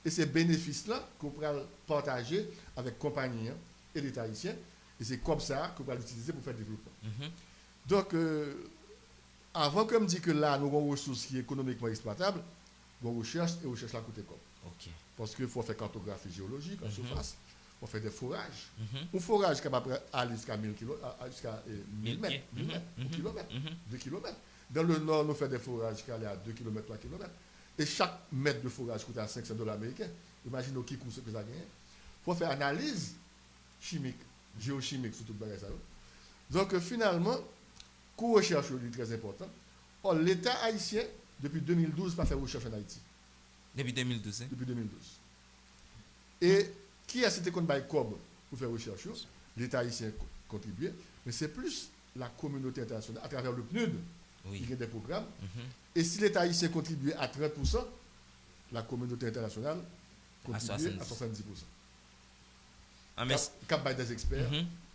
Et ces bénéfices-là qu'on pourra partager avec compagnies et l'État haïtien. Et c'est comme ça qu'on va l'utiliser pour faire le développement. Donc, avant que je me dise que là, nous avons une ressource qui est économiquement exploitable, on recherche et recherche la coûte comme. Parce qu'il faut faire cartographie géologique en surface, il faut faire des forages. Un forage qui est capable d'aller jusqu'à 1000 km, jusqu'à 1000 mètres, 1 km, 2 km. Dans le nord, nous faisons des forages qui allaient à 2 km, 3 km. Et chaque mètre de forage coûte à $500 américains. Imaginez qui coûte ce que ça gagne. Il faut faire analyse chimique, géochimique sur tout le bagage. Donc finalement, la recherche est très important. Or, l'État haïtien, depuis 2012, n'a pas fait recherche en Haïti. Depuis 2012 Depuis 2012. Et qui a cité qu'on bail comme pour faire recherche? L'État haïtien contribue, mais c'est plus la communauté internationale, à travers le PNUD, qui a des programmes. Et si l'État haïtien contribue à 30%, la communauté internationale contribue à 70%. Cap by des experts,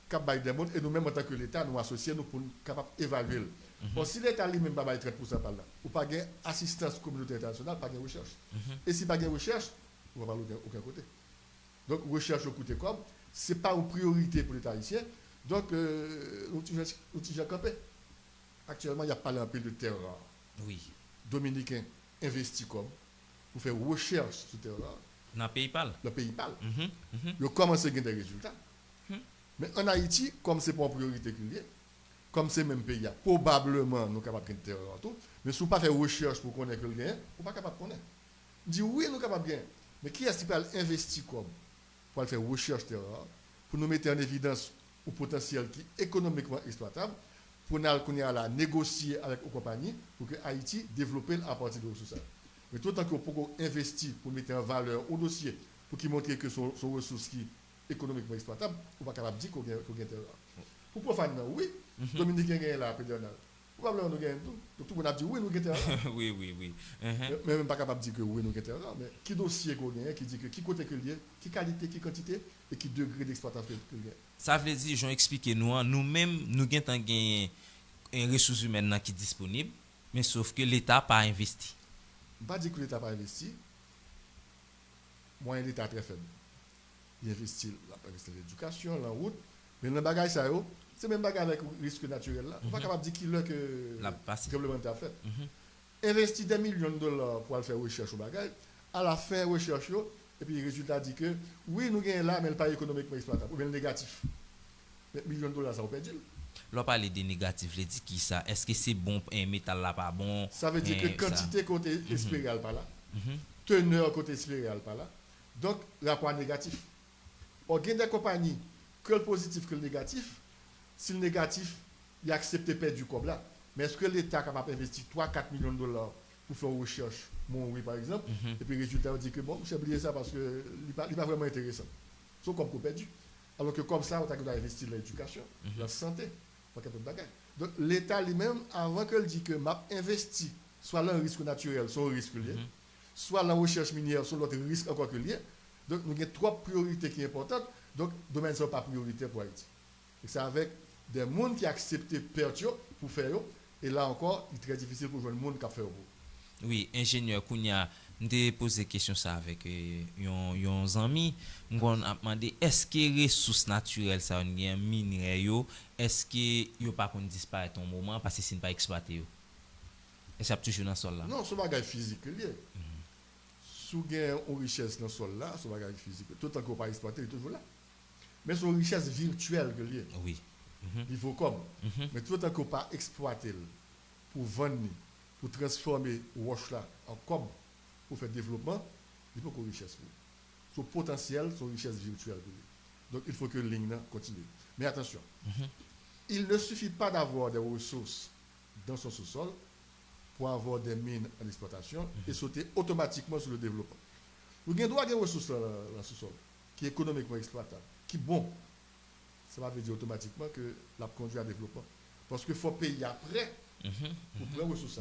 cap by des mondes, et nous-mêmes en tant que l'État, nous associons nous pour nous capables d'évaluer. Bon, si l'État lui-même n'a pas 30% par là, ou pas de assistance communauté internationale, pas de recherche. Et si pas de recherche, on ne va pas aller aucun côté. Donc, recherche au côté comme, ce n'est pas une priorité pour l'État haïtien. Donc, nous avons campé. Actuellement, il n'y a pas un peu de terre rare. Oui. Dominicain investi comme pour faire recherche sur terre rare. Dans le pays parle. Le pays parle. Ils commencent à gagner des résultats. Mais en Haïti, comme ce n'est pas une priorité qu'il y a, comme c'est même pays, probablement nous sommes capables de gagner terre rare. Mais si vous ne pas faire recherche pour connaître que le gain, vous ne pas capable de connaître. On dit oui, nous sommes capables de gagner. Mais qui est-ce qui peut investir comme pour faire recherche terre rare, pour nous mettre en évidence au potentiel qui est économiquement exploitable, pour nous négocier avec les compagnies pour que Haïti développe à partir de ressources. Mais tout autant qu'on peut investir pour mettre en valeur au dossier, pour qu'il montre que son ressource qui est économiquement exploitable, on va capable de dire qu'on gagne terre rare. Pour profane, oui, Dominique gagne la pédernale. Probablement nous gagnons tout. Donc tout le monde a dit oui, nous gagnons terre rare. Oui. Mais même pas capable de dire que oui, nous gagnons terre rare. Mais qui dossier qu'on gagne, qui dit que qui côté que lié, qui qualité, qui quantité et qui degré d'exploitation que gagne. Ça veut dire, j'en explique nous-mêmes, nous avons une ressource humaine qui est disponible, mais sauf que l'État n'a pas investi. Je ne pas dire que l'État n'a pas investi. Moyen l'État très faible. Il investit dans l'éducation, la route, mais le bagage, c'est même bagage avec le risque naturel. On n'est pas capable de dire qu'il y a que le gouvernement a fait. Investir des millions de dollars pour faire recherche au bagage, à la fin, recherche, et puis le résultat dit que oui, nous gagnons là, mais le pas économiquement exploitable, ou bien le négatif. Mais millions de dollars, ça va perdre. Là, parler des négatifs, je dis qui ça? Est-ce que c'est bon, un métal là pas bon? Ça veut dire que quantité côté espéral par là, teneur côté espéral par là, donc rapport négatif. On gagne des compagnies que le positif que le négatif. Si le négatif, il accepte de perdre du cob là. Mais est-ce que l'État est capable d'investir 3-4 millions de dollars pour faire une recherche, oui par exemple, et puis le résultat, on dit que bon, j'ai oublié ça parce que il n'est pas vraiment intéressant. Sauf comme qu'on perdu. Alors que comme ça, on a investi dans l'éducation, la santé, pas quelque chose de bagage. Donc l'État lui-même, avant qu'il dise que m'a investi, soit dans le risque naturel, soit un risque lié, soit dans la recherche minière, soit l'autre risque encore que lié. Donc nous avons trois priorités qui sont importantes. Donc le domaine ne sont pas prioritaire pour Haïti. Et c'est avec des gens qui acceptent perdre pour faire. Et là encore, il est très difficile pour jouer le monde qui a fait. Oui, ingénieur Kounia, nous posé question ça avec yon ami, on a demandé est-ce que ressources naturelles ça on gen minerais yo, est-ce que yo pas qu'on disparaître un moment parce que c'est pas exploité yo. Est-ce que toujours dans sol là? Non, c'est bagage physique lié. Si vous avez une richesse dans le sol là, c'est bagage physique. Tout le temps qu'on pas exploité, il est toujours là. Mais c'est une richesse virtuelle que lié. Oui. Il faut comme. Mais tout le temps qu'on pas exploité pour vendre, pour transformer roche là en com, pour faire développement, il faut qu'on richesse. Son potentiel, son richesse virtuelle. Donc il faut que la ligne continue. Mais attention, il ne suffit pas d'avoir des ressources dans son sous-sol pour avoir des mines en exploitation et sauter automatiquement sur le développement. Nous avons droit à des ressources dans le sous-sol qui est économiquement exploitable, qui est bon. Ça va dire automatiquement que la conduit à développement. Parce qu'il faut payer après pour prendre ressources,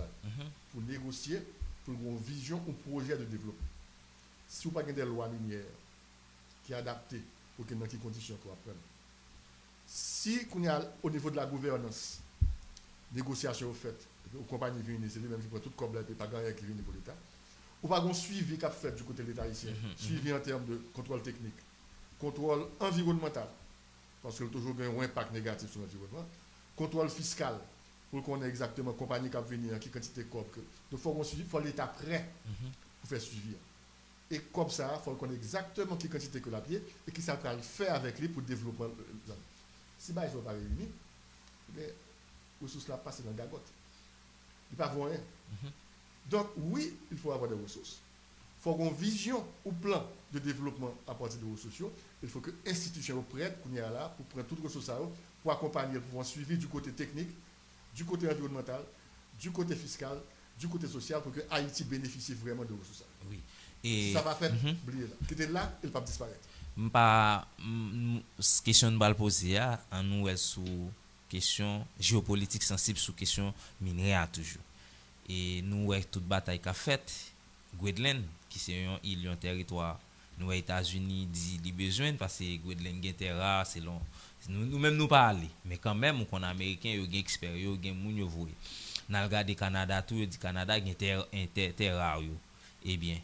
pour négocier, pour une vision ou projet de développement. Si vous n'avez pas des lois minières qui sont adaptées pour que dans quelles conditions qu'on apprenne. Si qu'on a au niveau de la gouvernance, négociation au fait, aux compagnies viennent, c'est lui-même qui prend tout comme et pas gagner qui vient pour l'État. Ou pas un suivi qu'a fait du côté de l'État haïtien, suivi en termes de contrôle technique, contrôle environnemental, parce qu'il y a toujours un impact négatif sur l'environnement, contrôle fiscal, pour qu'on ait exactement compagnie qui va venir, qui quantité de corps. Donc il faut l'État prêt pour faire suivi. Et comme ça, il faut qu'on ait exactement quelle quantité que la pied et qui ça va faire avec lui pour développer le. Si ils ne sont pas réunis, les ressources là passent dans la gagote. Ils ne peuvent pas rien. Donc oui, il faut avoir des ressources. Il faut avoir une vision ou plan de développement à partir des ressources. Il faut que l'institution prête qu'on y a là pour prendre toutes les ressources pour accompagner, pour un suivi du côté technique, du côté environnemental, du côté fiscal, du côté social pour que Haïti bénéficie vraiment de ressources. Oui. Et ça va faire oublier là. Qui était là, il ne va pas disparaître. Pas question de balle poser en nous sous question géopolitique sensible sous question minerais toujours. Et nous toute bataille qu'a faite Gweedland qui c'est une île un territoire nous États-Unis dit les besoin parce que Gweedland gen terre c'est long nous même nous pas aller mais quand même on américain yo gen expert yo gen moun yo voye n'a regarder Canada tout yo dit Canada gen terre rare yo eh bien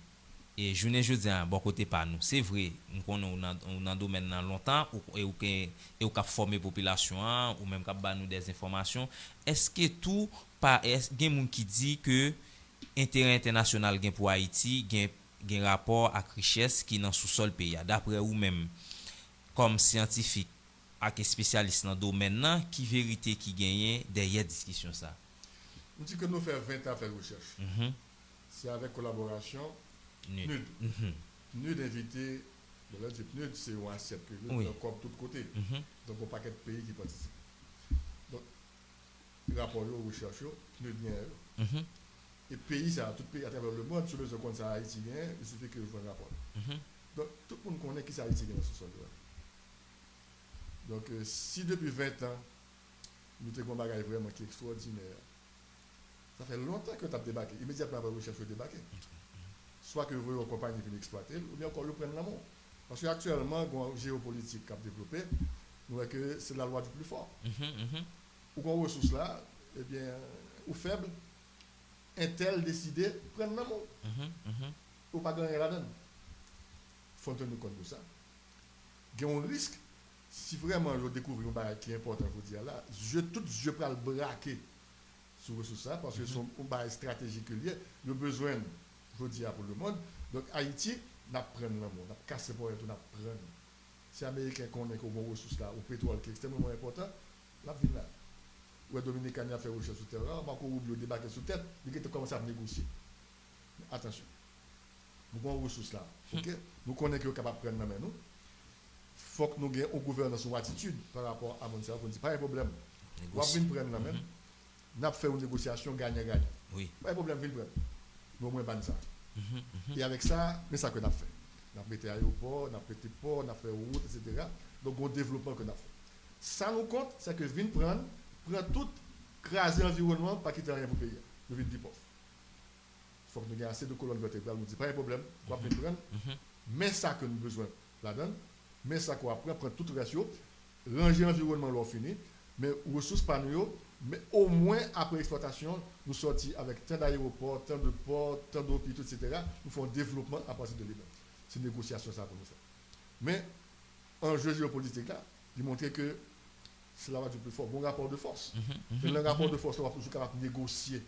et je ne dis bon côté pas nous c'est vrai on dans domaine dans longtemps ou cap former population ou même cap ba nous des informations est-ce que tout pas gen moun qui dit que intérêt international gen pour Haïti gen rapport avec richesse qui dans sous-sol pays d'après ou même comme scientifique ak spécialiste dans domaine là qui vérité qui gagne derrière discussion ça on dit que nous fait 20 ans faire recherche c'est avec collaboration NUD. NUD invité, NUD c'est un assiette que nous comme de tous côtés. Donc un paquet de pays qui participent. Donc, rapport aux recherches, NUD vient. Et pays, ça, tout pays à travers le monde, sur le compte ça Haïti vient, il suffit que je fasse un rapport. Donc tout le monde connaît qui c'est Haïti vient dans ce sol. Donc si depuis 20 ans, nous avons un bagage vraiment qui est extraordinaire, ça fait longtemps que tu as débarqué. Immédiatement après la recherche, tu as débarqué. Soit que vous, votre compagnie vienne exploiter, ou bien encore le prendre l'amour. Parce qu'actuellement, dans la géopolitique qui a développé, nous voyons que c'est la loi du plus fort. Ou qu'on ressources là, eh bien, ou faible, un tel décidé, prendre l'amour. Ou pas gagner la donne. Il faut tenir compte de ça. Il y a un risque, si vraiment je découvre un bagage qui est important, je vous dire là, je peux le braquer sur les ressources là, parce que c'est un bagage stratégique lié, le besoin. Je dis pour le monde. Donc Haïti, n'a pris l'amour, n'a cassé pour être, n'a pris. Si les Américains connaissent qu'on a ressources là, au pétrole qui est extrêmement important, la ville là. Ou les Dominicains ont fait recherche sur terrain, Marco Rubio débarqué sur tête, ils ont commencé à négocier. Mais attention, nous avons ressources là. Nous connaissons qu'on est capable de prendre la main. Il faut que nous ayons une gouvernance ou attitude par rapport à mon cerveau. On dit pas un problème. On va venir prendre la main. Nous avons fait une négociation gagnant-gagnant. Oui. Pas un problème, venir prendre. Nous avons moins ça. Et avec ça, c'est ça que nous avons fait. Nous avons fait aéroport, nous avons fait port, nous avons fait route, etc. Donc, on développement que nous avons fait. Ça nous compte, c'est que venir prendre tout, craser l'environnement, pas quitter rien pour payer. Nous venons du pauvre. Il faut que nous ayons assez de colonnes vertébrales. Nous disons pas un problème, on va venir prendre. Mais ça que nous avons besoin là-dedans, mais ça qu'on va prendre tout le ratio, ranger l'environnement, l'on finit, mais ressources pas nous, mais au moins après exploitation, nous sortis avec tant d'aéroports, tant de ports, tant d'hôpitaux, etc. Nous faisons un développement à partir de l'État. C'est une négociation ça pour nous faire. Mais enjeu géopolitique là, il montre que c'est la voie du plus fort. Bon rapport de force. Et le rapport de force, on va toujours capable de négocier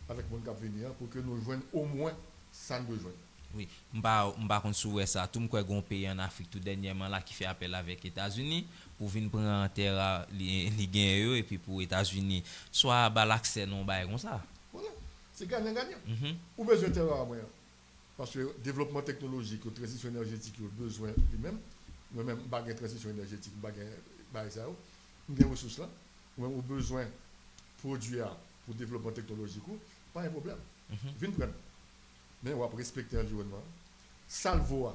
avec mon cap venir pour que nous joignons au moins ça nous besoin. Oui, m'pa kon souhait ça tout m'kwe gon pays en Afrique tout dernièrement là qui fait appel avec États-Unis pour venir prendre en terre li gen yo et puis pour États-Unis soit ba l'accès non ba comme ça. Voilà, c'est gagnant-gagnant. Ou besoin de terrain à moyen. Parce que le développement technologique, la transition énergétique, il a besoin lui-même. Moi-même, je n'ai pas de transition énergétique, je n'ai pas de ça. Nous avons des ressources là. Nous avons besoin de produire pour le développement technologique. Pas un problème. Venez prendre. Mais on va respecter l'environnement. Salvo,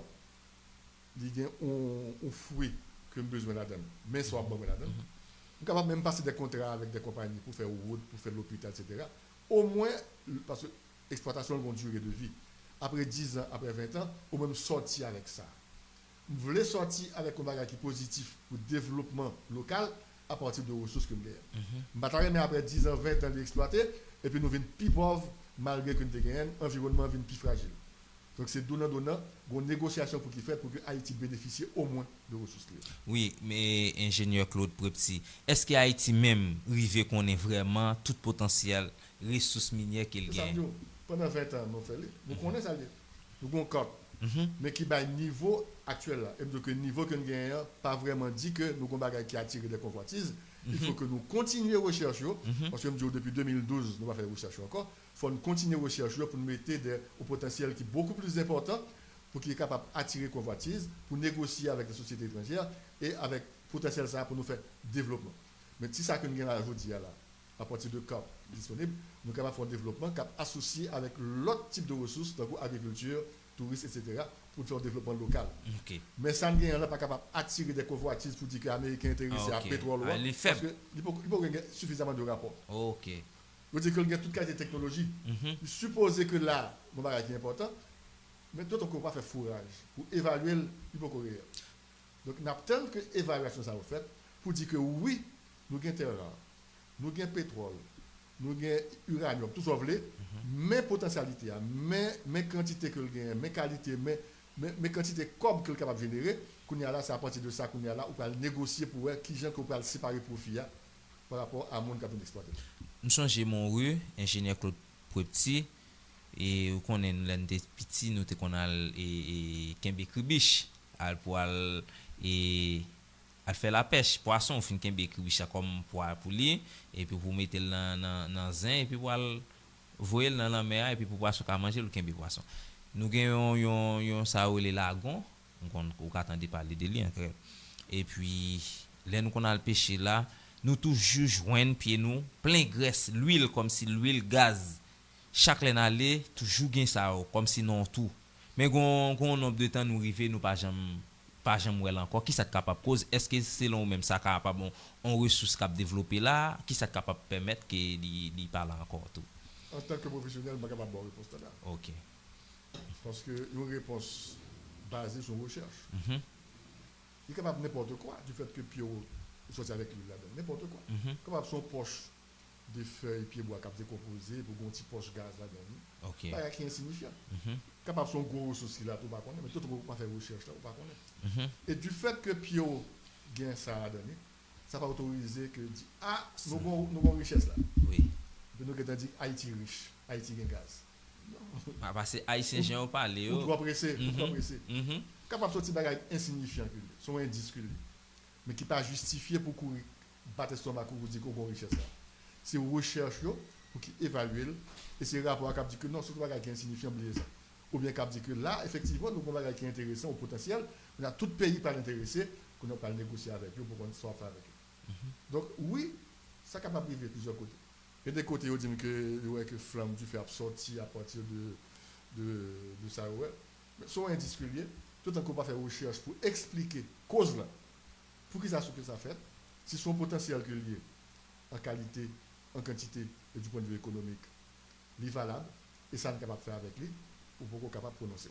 il y a un fruit que nous avons besoin là-dedans. Mais soit bon là-dedans. Nous sommes capables même passer des contrats avec des compagnies pour faire route, pour faire l'hôpital, etc. Au moins, parce que l'exploitation a une durée de vie. Après 10 ans, après 20 ans, on peut même sortir avec ça. Vous voulez sortir avec un bagage qui est positif pour le développement local à partir de ressources que nous avons. Mais après 10 ans, 20 ans d'exploiter, et puis nous venons plus pauvres malgré que nous avons l'environnement vient plus fragile. Donc c'est donnant-donnant, une négociation pour qu'il fait pour que Haïti bénéficie au moins de ressources. Oui, mais ingénieur Claude Prepti, est-ce que Haïti même arrive qu'on ait vraiment tout potentiel ressources minières qu'il gagne? Pendant 20 ans, nous faisons. Nous connaissons ça. Nous avons un code. Mais qui est niveau actuel là. Et donc le niveau que nous gagnons, pas vraiment dit que nous avons un bagage qui attire des convoitises. Il faut que nous continuions recherche. Parce que depuis 2012, nous avons fait recherche encore. Il faut continuer recherche pour nous mettre au potentiel qui est beaucoup plus important pour qu'il est capable d'attirer convoitises, pour négocier avec les sociétés étrangères et avec potentiel ça pour nous faire développement. Mais si ça que nous gagnons aujourd'hui là, à partir de CAP disponible, nous sommes capables de faire un développement CAP associé avec l'autre type de ressources, donc agriculture, tourisme, etc., pour faire un développement local. Okay. Mais ça ne n'est pas capable d'attirer des convoitises pour dire que les Américains sont intéressés à pétrole. Il est faible. Parce qu'il faut qu'il y ait suffisamment de rapports. Ok. Vous dites qu'il y a toute qualité de technologie. Supposez que là, mon bagage est important, mais d'autres ne peuvent pas faire fourrage pour évaluer l'hypocoréa. Donc, nous attendons que l'évaluation soit faite pour dire que oui, nous avons terre rare, nous avons pétrole, nous avons uranium, tout ça, mais potentialité, mais quantité que nous avons, mais qualité, mais quantité comme que nous sommes capables de générer, c'est à partir de ça qu'on là, on peut négocier pour voir qui gens qu'on peut séparer profit par rapport à monde qui a exploité. Nous changeons mon rue, ingénieur Claude Prepti, et qu'on est l'un des petits, nous qu'on a et Kembe Kribiche, pour et à faire la pêche poisson on fin Kembe Kribiche comme pour lui et puis pour mettre dans zin et puis pour voyer dans la mer et puis pour poisson qu'à manger le Kembe poisson. Nous gagnons yon ça les lagons, on attendait parler de lui encore. Et puis là nous qu'on a le pêcher là, nous toujours joindre pied nous plein graisse, l'huile comme si l'huile gaz. Chaque année toujours gain ça comme si non tout. Mais gon nombre de temps nous arriver nous pas jamais encore qui ça capable cause est-ce que c'est long même ça capable on ressource cap développer là qui ça capable permettre que il parle encore tout. En tant que professionnel, je ne suis pas capable de répondre là. OK. Parce que une réponse basée sur recherche. Il est capable de n'importe quoi du fait que Pio soit avec lui là-dedans, n'importe quoi. Capable son poche de feuilles pieds bois cap décomposé pour un petit poche gaz là-dedans. OK. Pas qui est insignifiant. Capable son gros ressources là tout pas connaître, mais tout le monde pas faire recherche là, pas connaître. Et du fait que Pio gagne ça à donner, ça va autoriser que dit nous avons richesse là. Oui. Nous avons dit Haïti riche, Haïti gagne gaz. Non. Parce que haïtien gens parler ou trop pressé, capable de sortir des bagages insignifiants que lui, sont indices que lui, mais qui pas justifié pour courir battre stomac pour dire qu'on a une richesse là. C'est recherche pour qu'il évalue et c'est rapport à dit que non, c'est un bagage insignifiant oublier ça. Ou bien cap dit que là effectivement nous avons un bagage qui est intéressant au potentiel, on a tout pays pas intéressé qu'on n'a pas négocier avec eux pour qu'on soit fait avec eux. Donc oui, ça capable de vivre plusieurs côtés. Et des côtés, on dit que flamme du fait sortir à partir de ça. Mais sont indisculiers, tout en qu'on pas faire recherche pour expliquer cause là, pour qu'ils sachent ce que ça fait, si son potentiel que lié en qualité, en quantité et du point de vue économique, il est valable, et ça n'est capable de faire avec lui, ou pour capable de prononcer.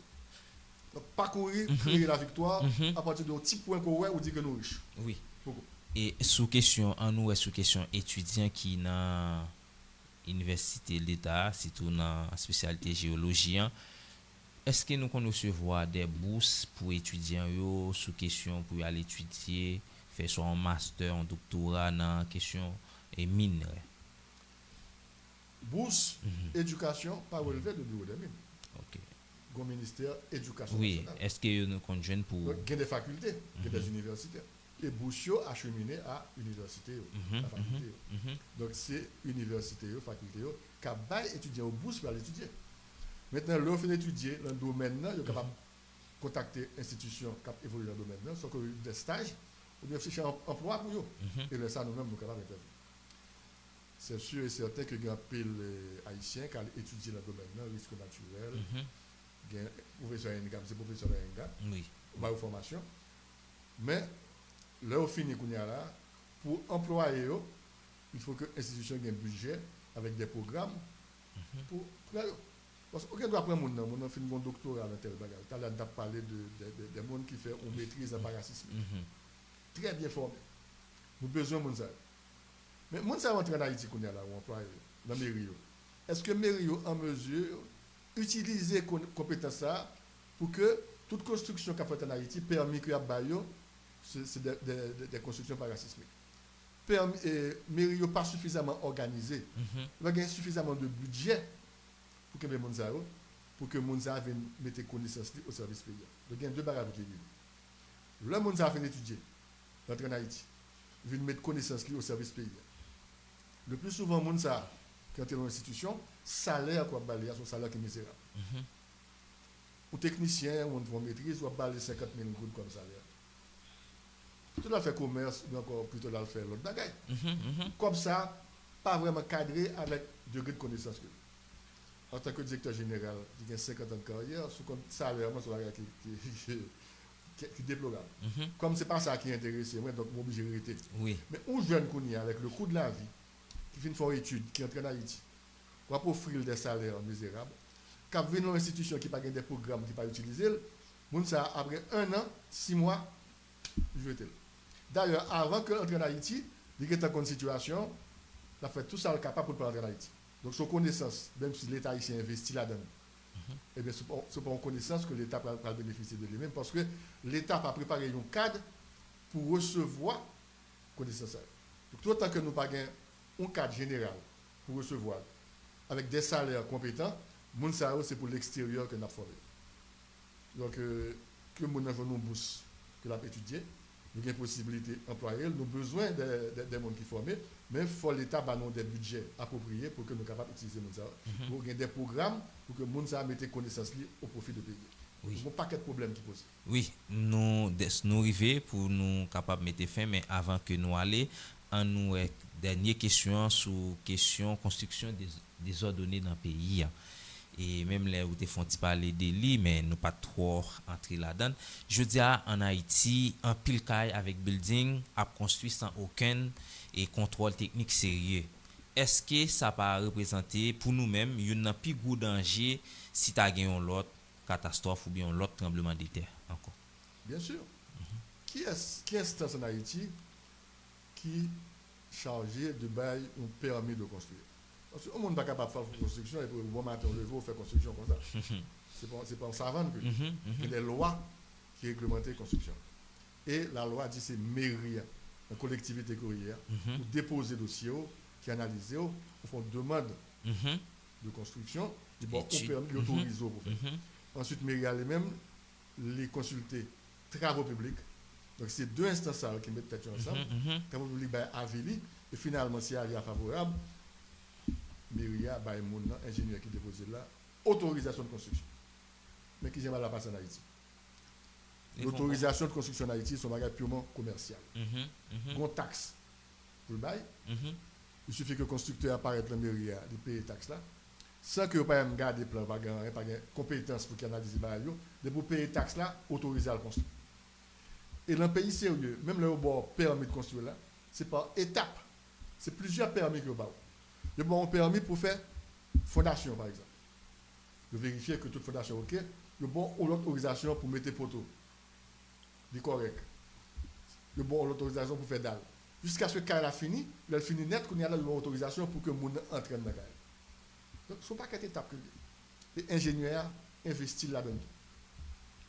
Donc, parcourir, créer la victoire, à partir d'un petit point qu'on on dit que nous riches. Oui. Pourquoi? Et sous question, en nous, sous question étudiant qui dans université l'État, surtout dans la spécialité géologie, hein, est-ce que nous qu'on recevoir des bourses pour étudiants yo, sous question pour aller étudier, faire soit un master, un doctorat dans question et mine? Bourse, éducation, pas relevé de bureau des mines. OK. Au ministère éducation Oui, nationale. est-ce que nous qu'on joindre pour Donc, il y a des facultés, il y a des universités. Et bourse acheminé à l'université, la faculté. Donc, c'est université, faculté, qui a étudié au bourse pour aller étudier. Maintenant, là, on fait étudier dans le domaine, il est capable de contacter l'institution qui évolue dans le domaine, soit des stages, ou bien chercher un emploi pour eux. Et là, ça, nous-mêmes, nous sommes capables d'intervenir. C'est sûr et certain que il y a un pile haïtien qui a étudié dans le domaine, risque naturel, professeur Enga, c'est professeur Enga, oui. ou formation. Mais là, au fini, là, pour employer, il faut que l'institution ait un budget avec des programmes pour eux. Parce qu'on doit prendre mon fait un doctorat dans tel bagage. Tu as parlé de gens qui font une maîtrise en parasisme. Très bien formé. Nous avons besoin de monde. Mais les gens qui rentrent en Haïti, là, ou employé, dans la mairie, est-ce que la mairie est en mesure d'utiliser les compétences pour que toute construction qu'a faite en Haïti permet que c'est des constructions parasismiques. La mairie n'est pas suffisamment organisée. Il y a suffisamment de budget pour que les gens viennent mettre connaissances au service payant. Donc il y a deux barrages qui sont là. Les gens viennent étudier, rentrer en Haïti, viennent mettre connaissances au service payant. Le plus souvent, les gens qui entrent dans l'institution, salaire quoi balayer son salaire qui est misérable. Ou technicien, ou une maîtrise, ou balayer 50 000 gouttes comme salaire. Tout là fait commerce, ou encore plutôt là faire l'autre bagaille. Comme ça, pas vraiment cadré avec degré de connaissance. En tant que directeur général, qui a 50 ans de carrière, sous salaire, c'est un bagage qui est déplorable. Comme ce n'est pas ça qui est intéressé, moi, donc je suis obligé de rester. Oui. Mais un jeune qu'on y a, avec le coût de la vie, qui vient faire une étude, qui entre en Haïti, on va offrir des salaires misérables, qui vient dans une institution qui n'a pas des programmes, qui n'a pas utilisé, après 1 an, 6 mois, je vais. D'ailleurs, avant que entre en Haïti, il y a une situation, il a fait tout ça capable pour entrer en Haïti. Donc, son connaissance, même si l'État haïtien investit là-dedans, eh bien, c'est pas une connaissance que l'État va bénéficier de lui-même, parce que l'État va préparer un cadre pour recevoir connaissance. Donc, tout autant que nous n'avons pas un cadre général pour recevoir, avec des salaires compétents, c'est pour l'extérieur que nous avons formé. Donc, que nous avons une bourse que nous avons étudiée, nous avons une possibilité d'employer, nous avons besoin des gens qui sont formés, mais il faut l'État donner des budgets appropriés pour que nous soyons capables d'utiliser nos gens. Pour qu'il y ait des programmes pour que les gens mettent connaissances au profit de pays. Oui. Il n'y a pas de problème qui pose. Oui, nous arrivons pour nous capables de mettre fin, mais avant que nous allions, en nous dernière question sur question construction des ordonnées dans le pays. Et même là où tu font parler de lui, mais nous pas trop entrer là-dedans. Je dis en Haïti, un pile caille avec building a construit sans aucun contrôle technique sérieux. Est-ce que ça va représenter pour nous-mêmes un plus gros danger si tu as une autre catastrophe ou bien un autre tremblement de terre encore? Bien sûr. Qui est en Haïti qui est chargé de bailler un permis de construire? Parce que le monde n'est pas capable de faire une construction et pour bon matin lever ou faire construction comme ça. C'est pas en savane que il y a des lois qui réglementent la construction. Et la loi dit que c'est mairie, la collectivité courrière, pour déposer le dossier, qui analyse, au fond demande de construction, et bon, on permet d'autoriser pour faire. Ensuite, mairie elle-même les consulter travaux publics. Donc c'est deux instances qui mettent tête ensemble. Travaux publics by avis et finalement si il y a favorable, Myria, ingénieur qui dépose là, autorisation de construction. Mais qui j'aime la passer en Haïti. L'autorisation de construction en Haïti, c'est un bagage purement commercial. On taxe pour le bail. Il suffit que le constructeur apparaisse dans la mairie, il paye les taxes là. Sans que vous ne garder plan, pas de compétence pour analyser le bail, mais pour payer les taxes là, autorisé à le construire. Et dans un pays sérieux, même le permis de construire là, c'est par étape. C'est plusieurs permis que vous avez. Il y a un permis pour faire fondation, par exemple. De vérifier que toute fondation est OK. Il y a une autorisation pour mettre poteau. C'est correct. Il y a une autorisation pour faire dalle. jusqu'à ce qu'elle a fini, elle finit net qu'on y a une autorisation pour que moun entraîne dans la caille. Donc, ce ne sont pas quatre étapes que les ingénieurs investissent là-dedans.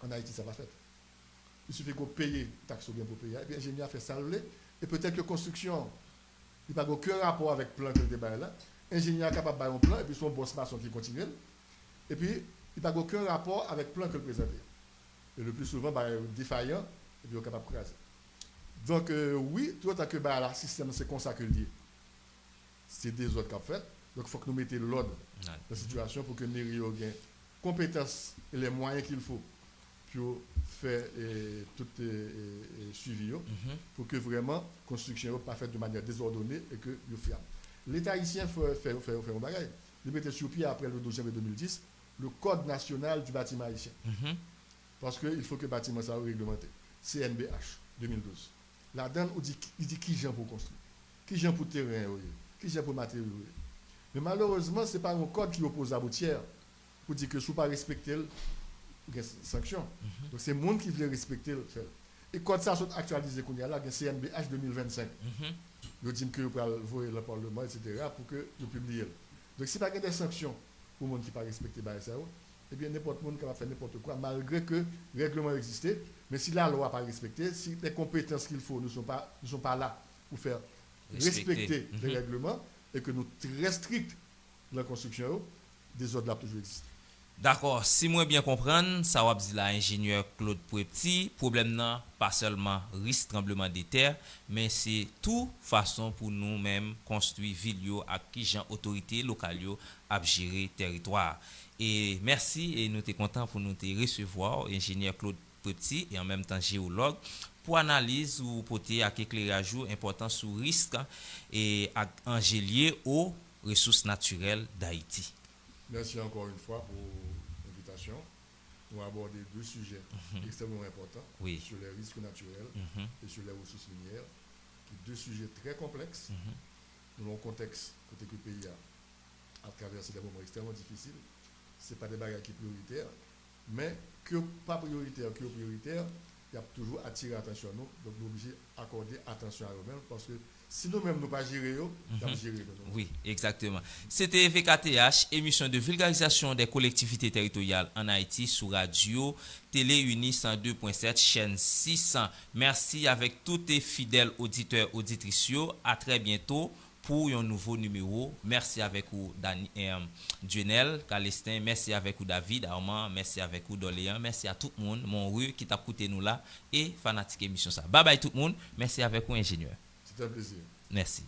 En Haïti, ça va fait. Il suffit qu'on paye taxe ou bien pour payer, et puis l'ingénieur fait ça, et peut-être que construction, il n'y a pas aucun rapport avec le plan que le débat est là. L'ingénieur est capable de faire un plan, et puis son boss maçon qui continue. Et puis, il n'y a pas aucun rapport avec le plan que le présente. Et le plus souvent, défaillant, et puis on est capable de craser. Donc, oui, tout autant que le système, c'est comme ça que le dit. C'est des autres qui ont fait. Donc, il faut que nous mettions l'ordre dans la situation pour que nous ayons les compétences et les moyens qu'il faut pour faire tout suivi, pour que vraiment la construction soit pas faite de manière désordonnée et que soit fiable. L'État haïtien fait un bagage. Il mettait sur pied après le 12 janvier 2010 le Code national du bâtiment haïtien. Parce qu'il faut que le bâtiment soit réglementé. CNBH 2012. Là-dedans, il dit qui j'aime pour construire, qui j'aime pour terrain, qui j'aime pour matériaux. Mais malheureusement, ce n'est pas un code qui oppose à boutière pour dire que si vous ne pas respectez, il y a des sanctions. Donc c'est le monde qui veut respecter le fait. Et quand ça soit actualisé, il y a là, il y a CNBH 2025. Nous disons que vous pouvez voir le Parlement, etc., pour que vous publiez. Donc si il n'y a pas des sanctions pour le monde qui ne pas respecter ça, eh bien n'importe qui va faire n'importe quoi, malgré que le règlement existe. Mais si la loi n'est pas respectée, si les compétences qu'il faut ne sont pas là pour faire respecter les règlements, et que nous restrictons la construction, des ordres là toujours existent. D'accord, si moi bien comprendre, ça va dire l'ingénieur Claude Prepti, problème non pas seulement risque tremblement de terre, mais c'est toute façon pour nous-mêmes construire ville à qui gens autorité locale à gérer territoire. Et merci et nous sommes contents pour nous recevoir ingénieur Claude Prepti et en même temps géologue pour analyse ou pour éclairage important sur risque et angélier aux ressources naturelles d'Haïti. Merci encore une fois pour l'invitation. Nous allons aborder deux sujets extrêmement importants sur les risques naturels et sur les ressources minières. Deux sujets très complexes dans un contexte côté que le pays a traversé des moments extrêmement difficiles. Ce n'est pas des bagages qui sont prioritaires, mais que pas prioritaire, il y a toujours attiré l'attention à nous. Donc nous sommes obligés d'accorder attention à eux-mêmes parce que si nous-mêmes nous pas gérer, nous allons gérer. Oui, exactement. C'était VKTH, émission de vulgarisation des collectivités territoriales en Haïti sur Radio Télé Uni 102.7, chaîne 600. Merci avec tous les fidèles auditeurs, auditrices. À très bientôt pour un nouveau numéro. Merci avec vous, Dionel, Calestin. Merci avec vous, David, Armand. Merci avec vous, Doléan. Merci à tout le monde, mon rue qui t'a écouté nous là et fanatique émission ça. Bye bye tout le monde. Merci avec vous, ingénieur. C'était un plaisir. Merci.